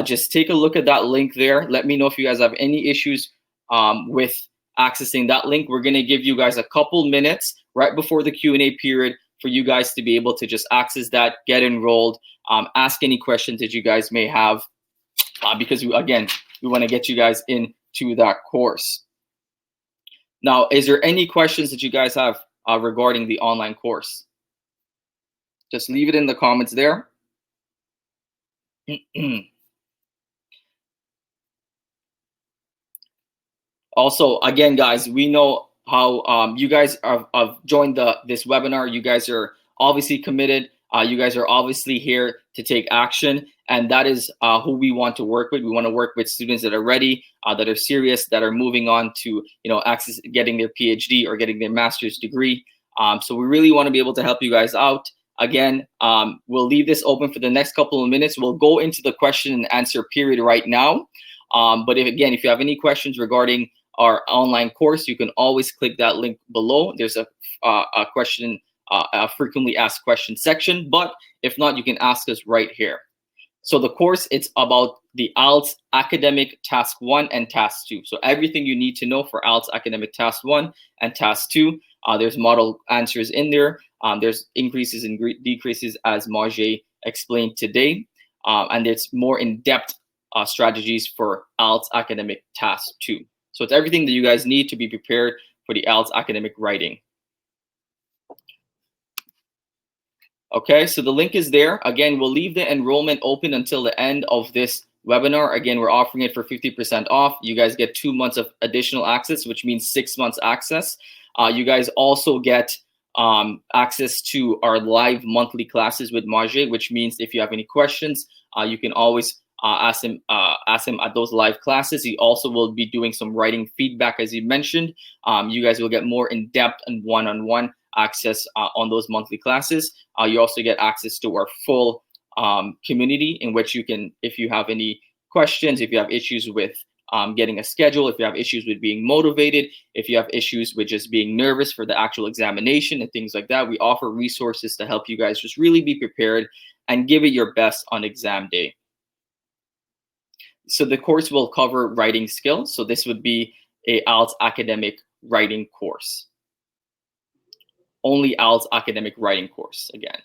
just take a look at that link there. Let me know if you guys have any issues with accessing that link. We're going to give you guys a couple minutes right before the Q&A period for you guys to be able to just access that, get enrolled, ask any questions that you guys may have, because we want to get you guys into that course. Now, is there any questions that you guys have regarding the online course? Just leave it in the comments there. Also, again, guys, we know how you guys have joined this webinar. You guys are obviously committed. You guys are obviously here to take action, and that is who we want to work with. We want to work with students that are ready, that are serious, that are moving on to access getting their PhD or getting their master's degree. So we really want to be able to help you guys out. Again, we'll leave this open for the next couple of minutes. We'll go into the question and answer period right now. But if you have any questions regarding our online course, you can always click that link below. There's a question, a frequently asked questions section. But if not, you can ask us right here. So the course, it's about the IELTS Academic Task 1 and Task 2. So everything you need to know for IELTS Academic Task 1 and Task 2. There's model answers in there. There's increases and decreases as Marjay explained today. And there's more in-depth strategies for IELTS Academic Task 2. So it's everything that you guys need to be prepared for the IELTS academic writing. Okay, so the link is there. Again, we'll leave the enrollment open until the end of this webinar. Again, we're offering it for 50% off. You guys get 2 months of additional access, which means 6 months access. You guys also get access to our live monthly classes with Marjay, which means if you have any questions, you can always ask him at those live classes. He also will be doing some writing feedback, as he mentioned. You guys will get more in-depth and one-on-one access on those monthly classes. You also get access to our full community, in which you can, if you have any questions, if you have issues with getting a schedule, if you have issues with being motivated, if you have issues with just being nervous for the actual examination and things like that, we offer resources to help you guys just really be prepared and give it your best on exam day. So the course will cover writing skills. So this would be a IELTS academic writing course. Only IELTS academic writing course again.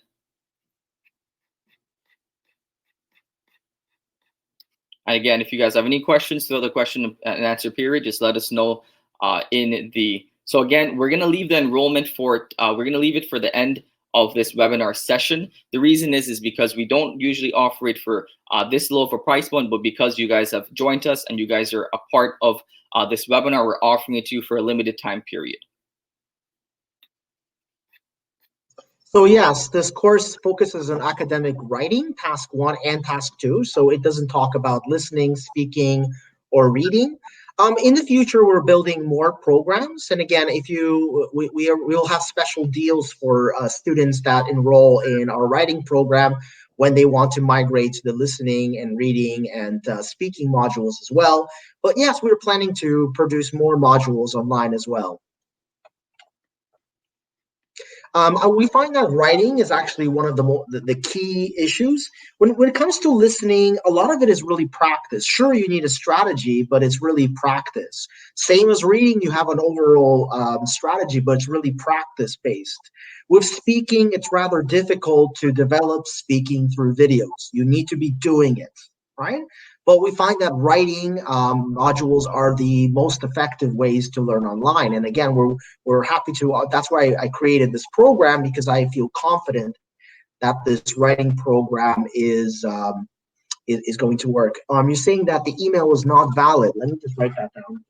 And again, if you guys have any questions throughout the question and answer period, just let us know in the. So again, we're gonna leave the enrollment for we're gonna leave it for the end of this webinar session. The reason is because we don't usually offer it for this low of a price point, but because you guys have joined us and you guys are a part of this webinar, we're offering it to you for a limited time period. So yes, this course focuses on academic writing, task 1 and task 2. So it doesn't talk about listening, speaking, or reading. In the future, we're building more programs. And again, if we'll have special deals for students that enroll in our writing program when they want to migrate to the listening and reading and speaking modules as well. But yes, we're planning to produce more modules online as well. We find that writing is actually one of the key issues. When it comes to listening, a lot of it is really practice. Sure, you need a strategy, but it's really practice. Same as reading, you have an overall strategy, but it's really practice-based. With speaking, it's rather difficult to develop speaking through videos. You need to be doing it, right? But we find that writing modules are the most effective ways to learn online. And again, we're happy to, that's why I created this program, because I feel confident that this writing program is going to work. You're saying that the email is not valid. Let me just write that down.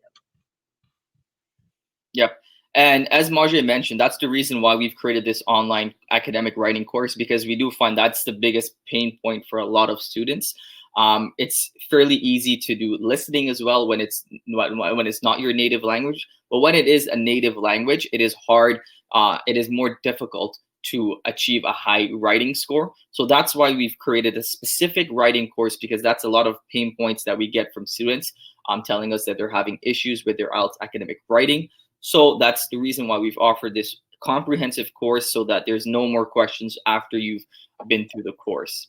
Yep. And as Marjay mentioned, that's the reason why we've created this online academic writing course, because we do find that's the biggest pain point for a lot of students. It's fairly easy to do listening as well when it's not your native language, but when it is a native language, it is hard. It is more difficult to achieve a high writing score. So that's why we've created a specific writing course, because that's a lot of pain points that we get from students telling us that they're having issues with their IELTS academic writing. So that's the reason why we've offered this comprehensive course, so that there's no more questions after you've been through the course.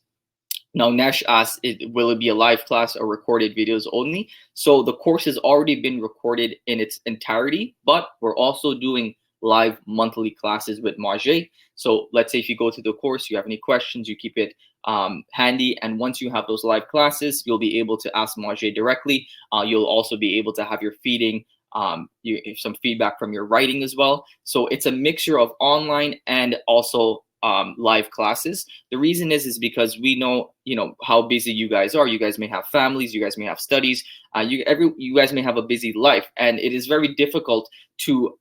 Now, Nesh asked, will it be a live class or recorded videos only? So the course has already been recorded in its entirety, but we're also doing live monthly classes with Maj. So let's say if you go to the course, you have any questions, you keep it handy. And once you have those live classes, you'll be able to ask Maj directly. You'll also be able to have your feeding, some feedback from your writing as well. So it's a mixture of online and also live classes. The reason is because we know, how busy you guys are. You guys may have families, you guys may have studies, you guys may have a busy life, and it is very difficult to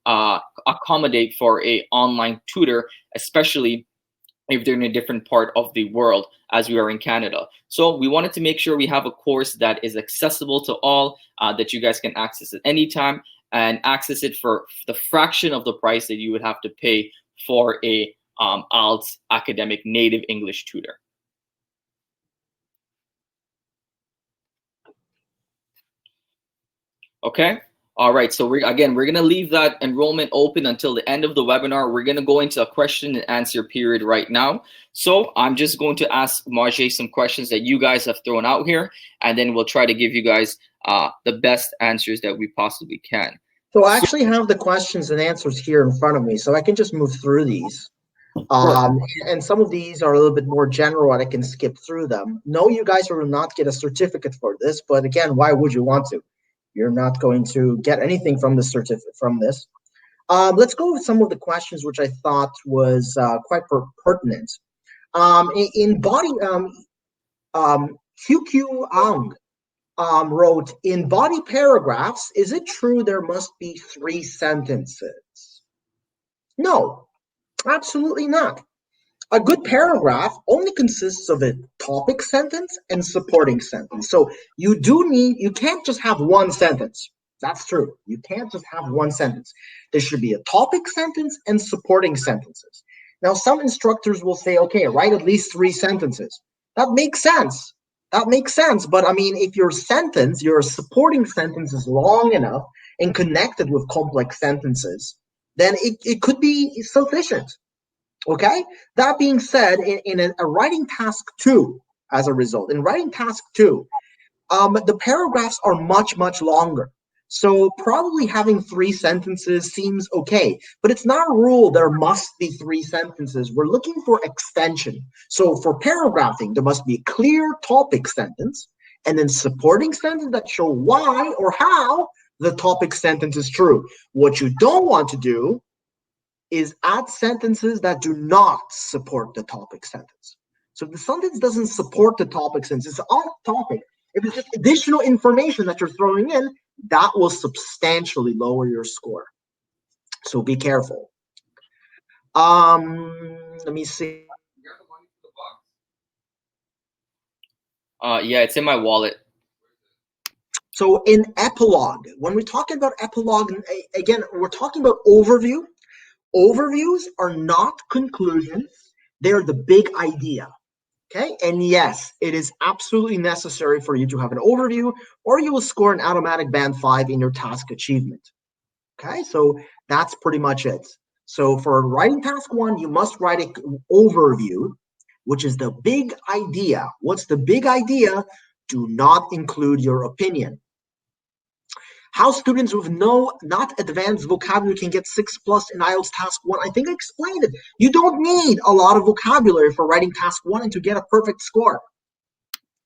accommodate for a online tutor, especially if they're in a different part of the world as we are in Canada. So we wanted to make sure we have a course that is accessible to all, that you guys can access at any time, and access it for the fraction of the price that you would have to pay for a IELTS academic native English tutor. Okay. All right. So we're going to leave that enrollment open until the end of the webinar. We're going to go into a question and answer period right now. So I'm just going to ask Maj some questions that you guys have thrown out here, and then we'll try to give you guys the best answers that we possibly can. So I actually have the questions and answers here in front of me, so I can just move through these. And some of these are a little bit more general, and I can skip through them. No, you guys will not get a certificate for this, but again, why would you want to? You're not going to get anything from the certificate from this. Let's go with some of the questions which I thought was quite pertinent. In body, QQ Ang wrote, in body paragraphs, is it true there must be 3 sentences? No, absolutely not. A good paragraph only consists of a topic sentence and supporting sentence. So you can't just have one sentence. That's true. You can't just have one sentence. There should be a topic sentence and supporting sentences. Now, some instructors will say, okay, write at least 3 sentences. That makes sense. That makes sense. But I mean, if your supporting sentence is long enough and connected with complex sentences, then it could be sufficient. Okay, that being said, in a writing task 2, as a result, in writing task 2, the paragraphs are much, much longer. So probably having 3 sentences seems okay, but it's not a rule there must be 3 sentences. We're looking for extension. So for paragraphing, there must be a clear topic sentence and then supporting sentence that show why or how the topic sentence is true. What you don't want to do is add sentences that do not support the topic sentence. So if the sentence doesn't support the topic sentence, it's off topic. If it's just additional information that you're throwing in, that will substantially lower your score. So be careful. Let me see. Yeah, it's in my wallet. So in epilogue, when we're talking about epilogue, again, we're talking about overview. Overviews are not conclusions. They're the big idea. Okay, and yes, it is absolutely necessary for you to have an overview, or you will score an automatic band 5 in your task achievement. Okay, so that's pretty much it. So for writing task 1, you must write an overview, which is the big idea. What's the big idea? Do not include your opinion. How students with not advanced vocabulary can get 6+ in IELTS task 1. I think I explained it. You don't need a lot of vocabulary for writing task 1 and to get a perfect score.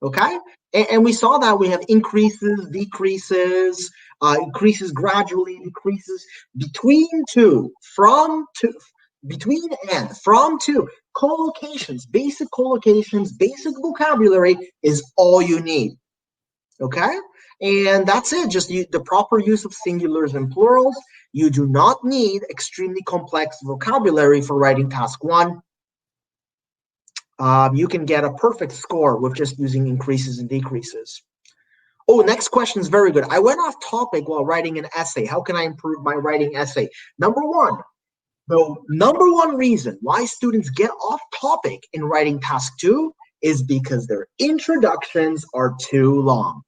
Okay? And we saw that we have increases, decreases, increases gradually, decreases between to, from to, between and, from to. Collocations, basic vocabulary is all you need. Okay? And that's it. Just the proper use of singulars and plurals. You do not need extremely complex vocabulary for writing task 1. You can get a perfect score with just using increases and decreases. Oh, next question is very good. I went off topic while writing an essay. How can I improve my writing essay? Number 1, The number one reason why students get off topic in writing task 2 is because their introductions are too long.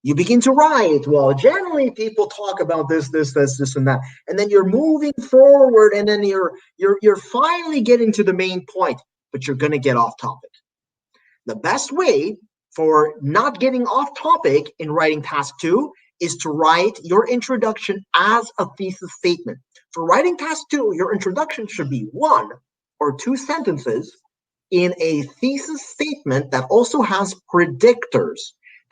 You begin to write, well, generally people talk about this, and that, and then you're moving forward, and then you're finally getting to the main point, but you're going to get off topic. The best way for not getting off topic in writing task 2 is to write your introduction as a thesis statement. For writing task 2, your introduction should be 1 or 2 sentences in a thesis statement that also has predictors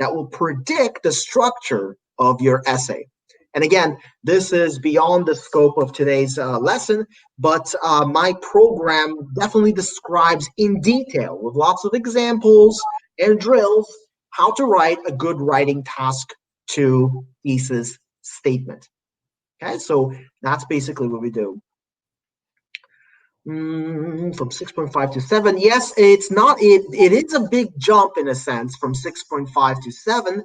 that will predict the structure of your essay. And again, this is beyond the scope of today's lesson, but my program definitely describes in detail, with lots of examples and drills, how to write a good writing task 2 thesis statement. Okay, so that's basically what we do. From 6.5 to 7, yes, it's not. It is a big jump in a sense from 6.5 to 7.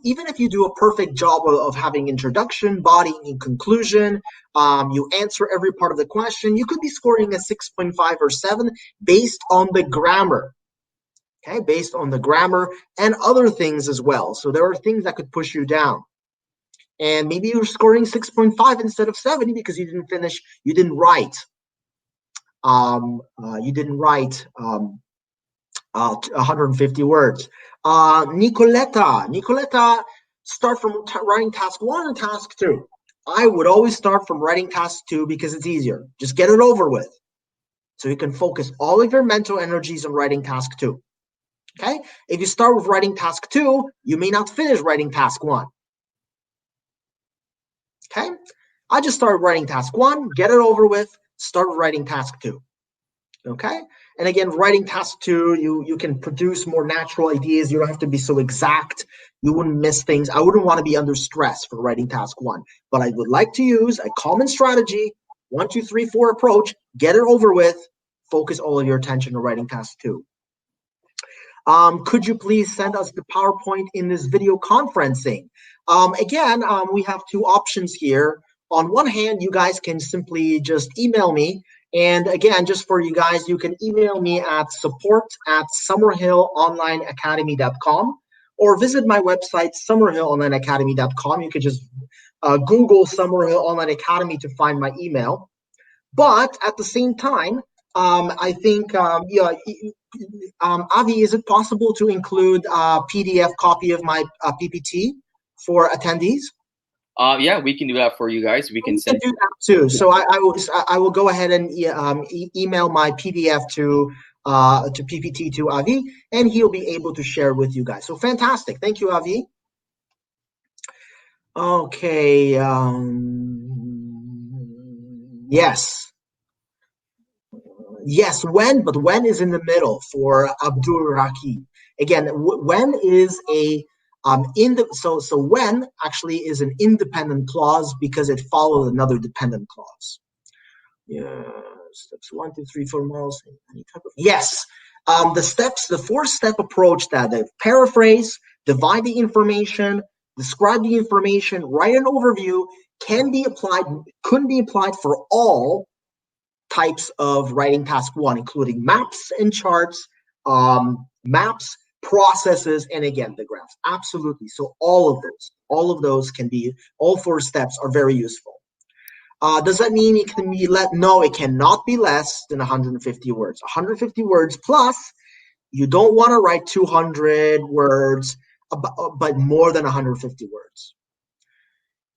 Even if you do a perfect job of having introduction, body, and conclusion, you answer every part of the question, you could be scoring a 6.5 or 7 based on the grammar. Okay, based on the grammar and other things as well. So there are things that could push you down. And maybe you're scoring 6.5 instead of 70 because you didn't finish, you didn't write. You didn't write 150 words. Nicoletta, start from writing task 1 and task 2. I would always start from writing task 2 because it's easier. Just get it over with. So you can focus all of your mental energies on writing task 2. Okay? If you start with writing task 2, you may not finish writing task 1. Okay? I just started writing task 1, get it over with, start writing task 2. Okay? And again, writing task 2, you can produce more natural ideas. You don't have to be so exact. You wouldn't miss things. I wouldn't want to be under stress for writing task 1. But I would like to use a common strategy, 1, 2, 3, 4 approach, get it over with, focus all of your attention on writing task 2. Could you please send us the PowerPoint in this video conferencing? Again, we have 2 options here. On one hand, you guys can simply just email me. And again, just for you guys, you can email me at support@summerhillonlineacademy.com or visit my website, summerhillonlineacademy.com. You could just Google Summerhill Online Academy to find my email. But at the same time, I think, Avi, is it possible to include a PDF copy of my PPT for attendees? Yeah, we can do that for you guys. We can send do that too. So I will go ahead and email my PDF to PPT to Avi, and he'll be able to share with you guys. So fantastic. Thank you, Avi. Okay. Yes. Yes, when, but when is in the middle for Abdul Raki. Again, when is a so when actually is an independent clause because it follows another dependent clause. Yeah, steps 1, 2, 3, 4 miles. Any type of yes. The 4-step approach that they paraphrase, divide the information, describe the information, write an overview couldn't be applied for all types of writing task 1, including maps and charts, maps, processes, and again, the graphs. Absolutely. So all of those can be, all 4 steps are very useful. Does that mean it can be no, it cannot be less than 150 words. 150 words plus, you don't want to write 200 words, but more than 150 words.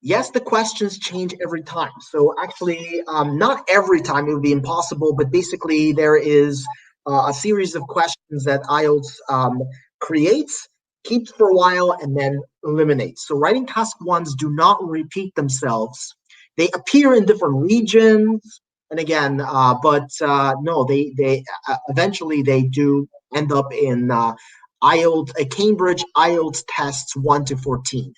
Yes, the questions change every time. So actually, not every time it would be impossible, but basically there is a series of questions that IELTS creates, keeps for a while, and then eliminates. So writing task 1s do not repeat themselves. They appear in different regions, and again, no, they eventually they do end up in IELTS, Cambridge IELTS tests 1 to 14.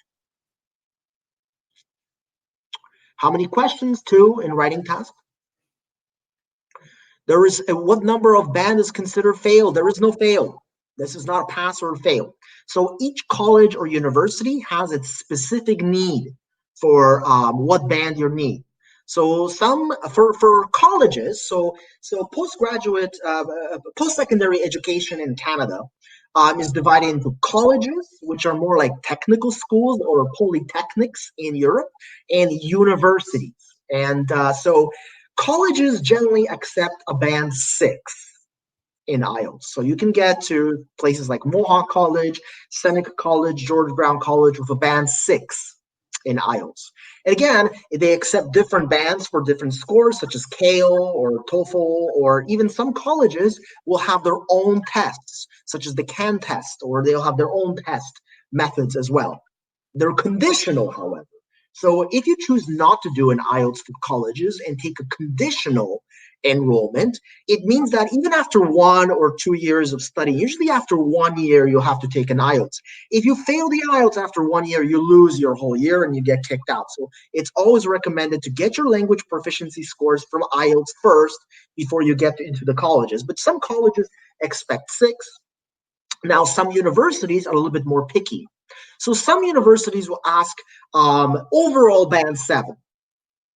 How many questions? 2 in writing task. There is what number of band is considered fail? There is no fail. This is not a pass or a fail. So each college or university has its specific need for what band you need. So some for colleges, so postgraduate, post-secondary education in Canada is divided into colleges, which are more like technical schools or polytechnics in Europe, and universities. And so colleges generally accept a band 6 in IELTS. So you can get to places like Mohawk College, Seneca College, George Brown College with a band 6 in IELTS. And again, they accept different bands for different scores, such as CAO or TOEFL, or even some colleges will have their own tests, such as the CAN test, or they'll have their own test methods as well. They're conditional, however. So if you choose not to do an IELTS for colleges and take a conditional enrollment, it means that even after 1 or 2 years of study, usually after 1 year, you'll have to take an IELTS. If you fail the IELTS after 1 year, you lose your whole year and you get kicked out. So it's always recommended to get your language proficiency scores from IELTS first before you get into the colleges. But some colleges expect 6. Now, some universities are a little bit more picky. So some universities will ask overall band 7,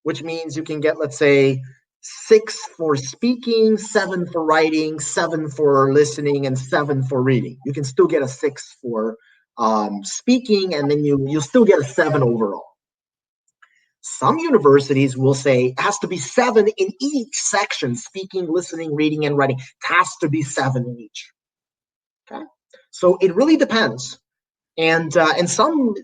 which means you can get, let's say, 6 for speaking, 7 for writing, 7 for listening, and 7 for reading. You can still get a 6 for speaking, and then you'll still get a 7 overall. Some universities will say it has to be 7 in each section: speaking, listening, reading, and writing. It has to be 7 in each. Okay, so it really depends. And some,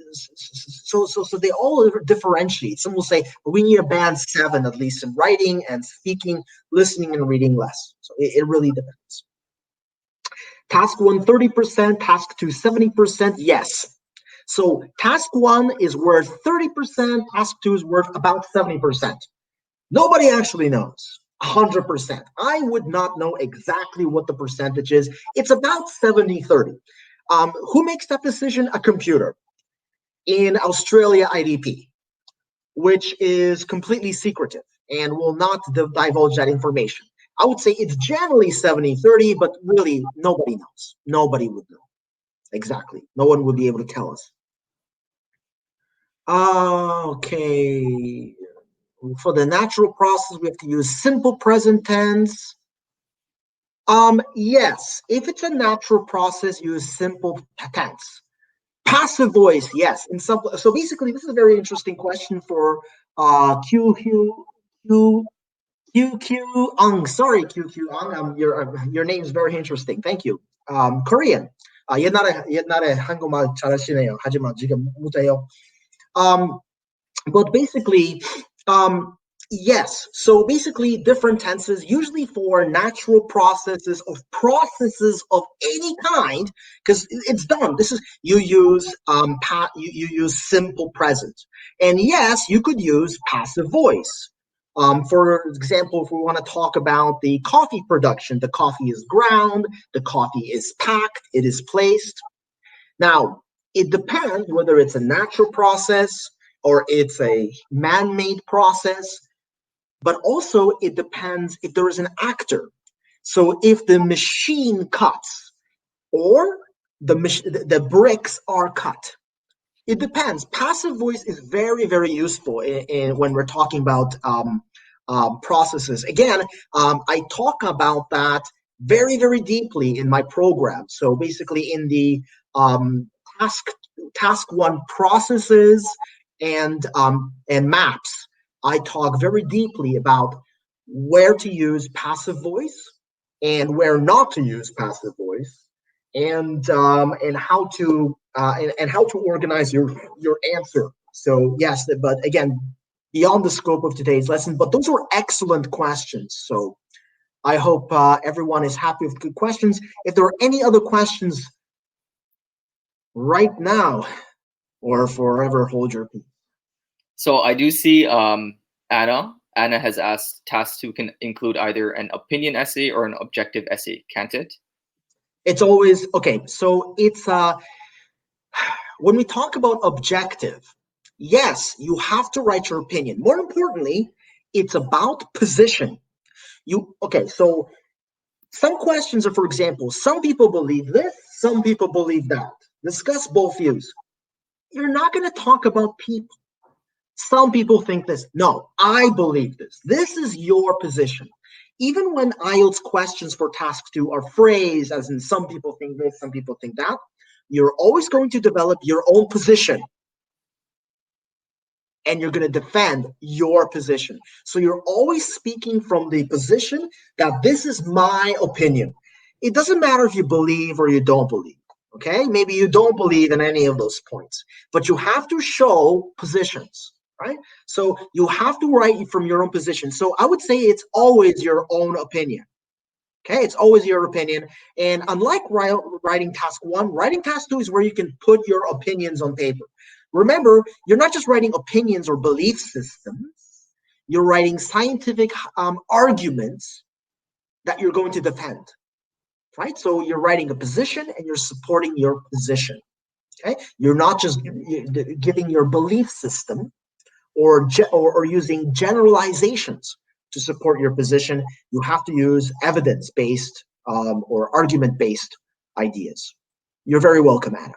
so they all differentiate. Some will say, well, we need a band 7 at least in writing and speaking, listening, and reading less. So it really depends. Task 1, 30%, task 2, 70%. Yes. So task 1 is worth 30%, task 2 is worth about 70%. Nobody actually knows 100%. I would not know exactly what the percentage is. It's about 70-30. Who makes that decision? A computer. In Australia, IDP, which is completely secretive and will not divulge that information. I would say it's generally 70-30, but really nobody knows. Nobody would know exactly. No one would be able to tell us. Okay. For the natural process, we have to use simple present tense. Yes, if it's a natural process, use simple tense. Passive voice, yes. So basically, this is a very interesting question for QQ Ang. Sorry, QQ Ang. Your name is very interesting. Thank you. Korean. 옛날에 한국말 잘하시네요. 하지만 지금 못해요. But basically, yes. So basically, different tenses, usually for natural processes of any kind, because it's done. This is you use you use simple present, and yes, you could use passive voice. For example, if we want to talk about the coffee production, the coffee is ground, the coffee is packed, it is placed. Now, it depends whether it's a natural process or it's a man-made process, but also it depends if there is an actor. So if the machine cuts or the bricks are cut, it depends. Passive voice is very, very useful when we're talking about processes. Again, I talk about that very, very deeply in my program. So basically in the task 1 processes and maps, I talk very deeply about where to use passive voice and where not to use passive voice, and how to organize your answer. So yes, but again, beyond the scope of today's lesson, but those were excellent questions. So I hope everyone is happy with good questions. If there are any other questions right now, or forever hold your peace. So I do see Anna. Anna has asked task 2 can include either an opinion essay or an objective essay, can't it? It's always okay. So it's when we talk about objective, yes, you have to write your opinion. More importantly, it's about position. So some questions are, for example, some people believe this, some people believe that. Discuss both views. You're not going to talk about people. Some people think this. No, I believe this. This is your position. Even when IELTS questions for task 2 are phrased as in some people think this, some people think that, you're always going to develop your own position and you're going to defend your position. So you're always speaking from the position that this is my opinion. It doesn't matter if you believe or you don't believe. Okay, maybe you don't believe in any of those points, but you have to show positions, right? So you have to write from your own position. So I would say it's always your own opinion. Okay, it's always your opinion. And unlike writing task 1, writing task 2 is where you can put your opinions on paper. Remember, you're not just writing opinions or belief systems, you're writing scientific arguments that you're going to defend, right? So you're writing a position and you're supporting your position. Okay, you're not just giving your belief system or using generalizations to support your position. You have to use evidence-based or argument-based ideas. You're very welcome, Anna.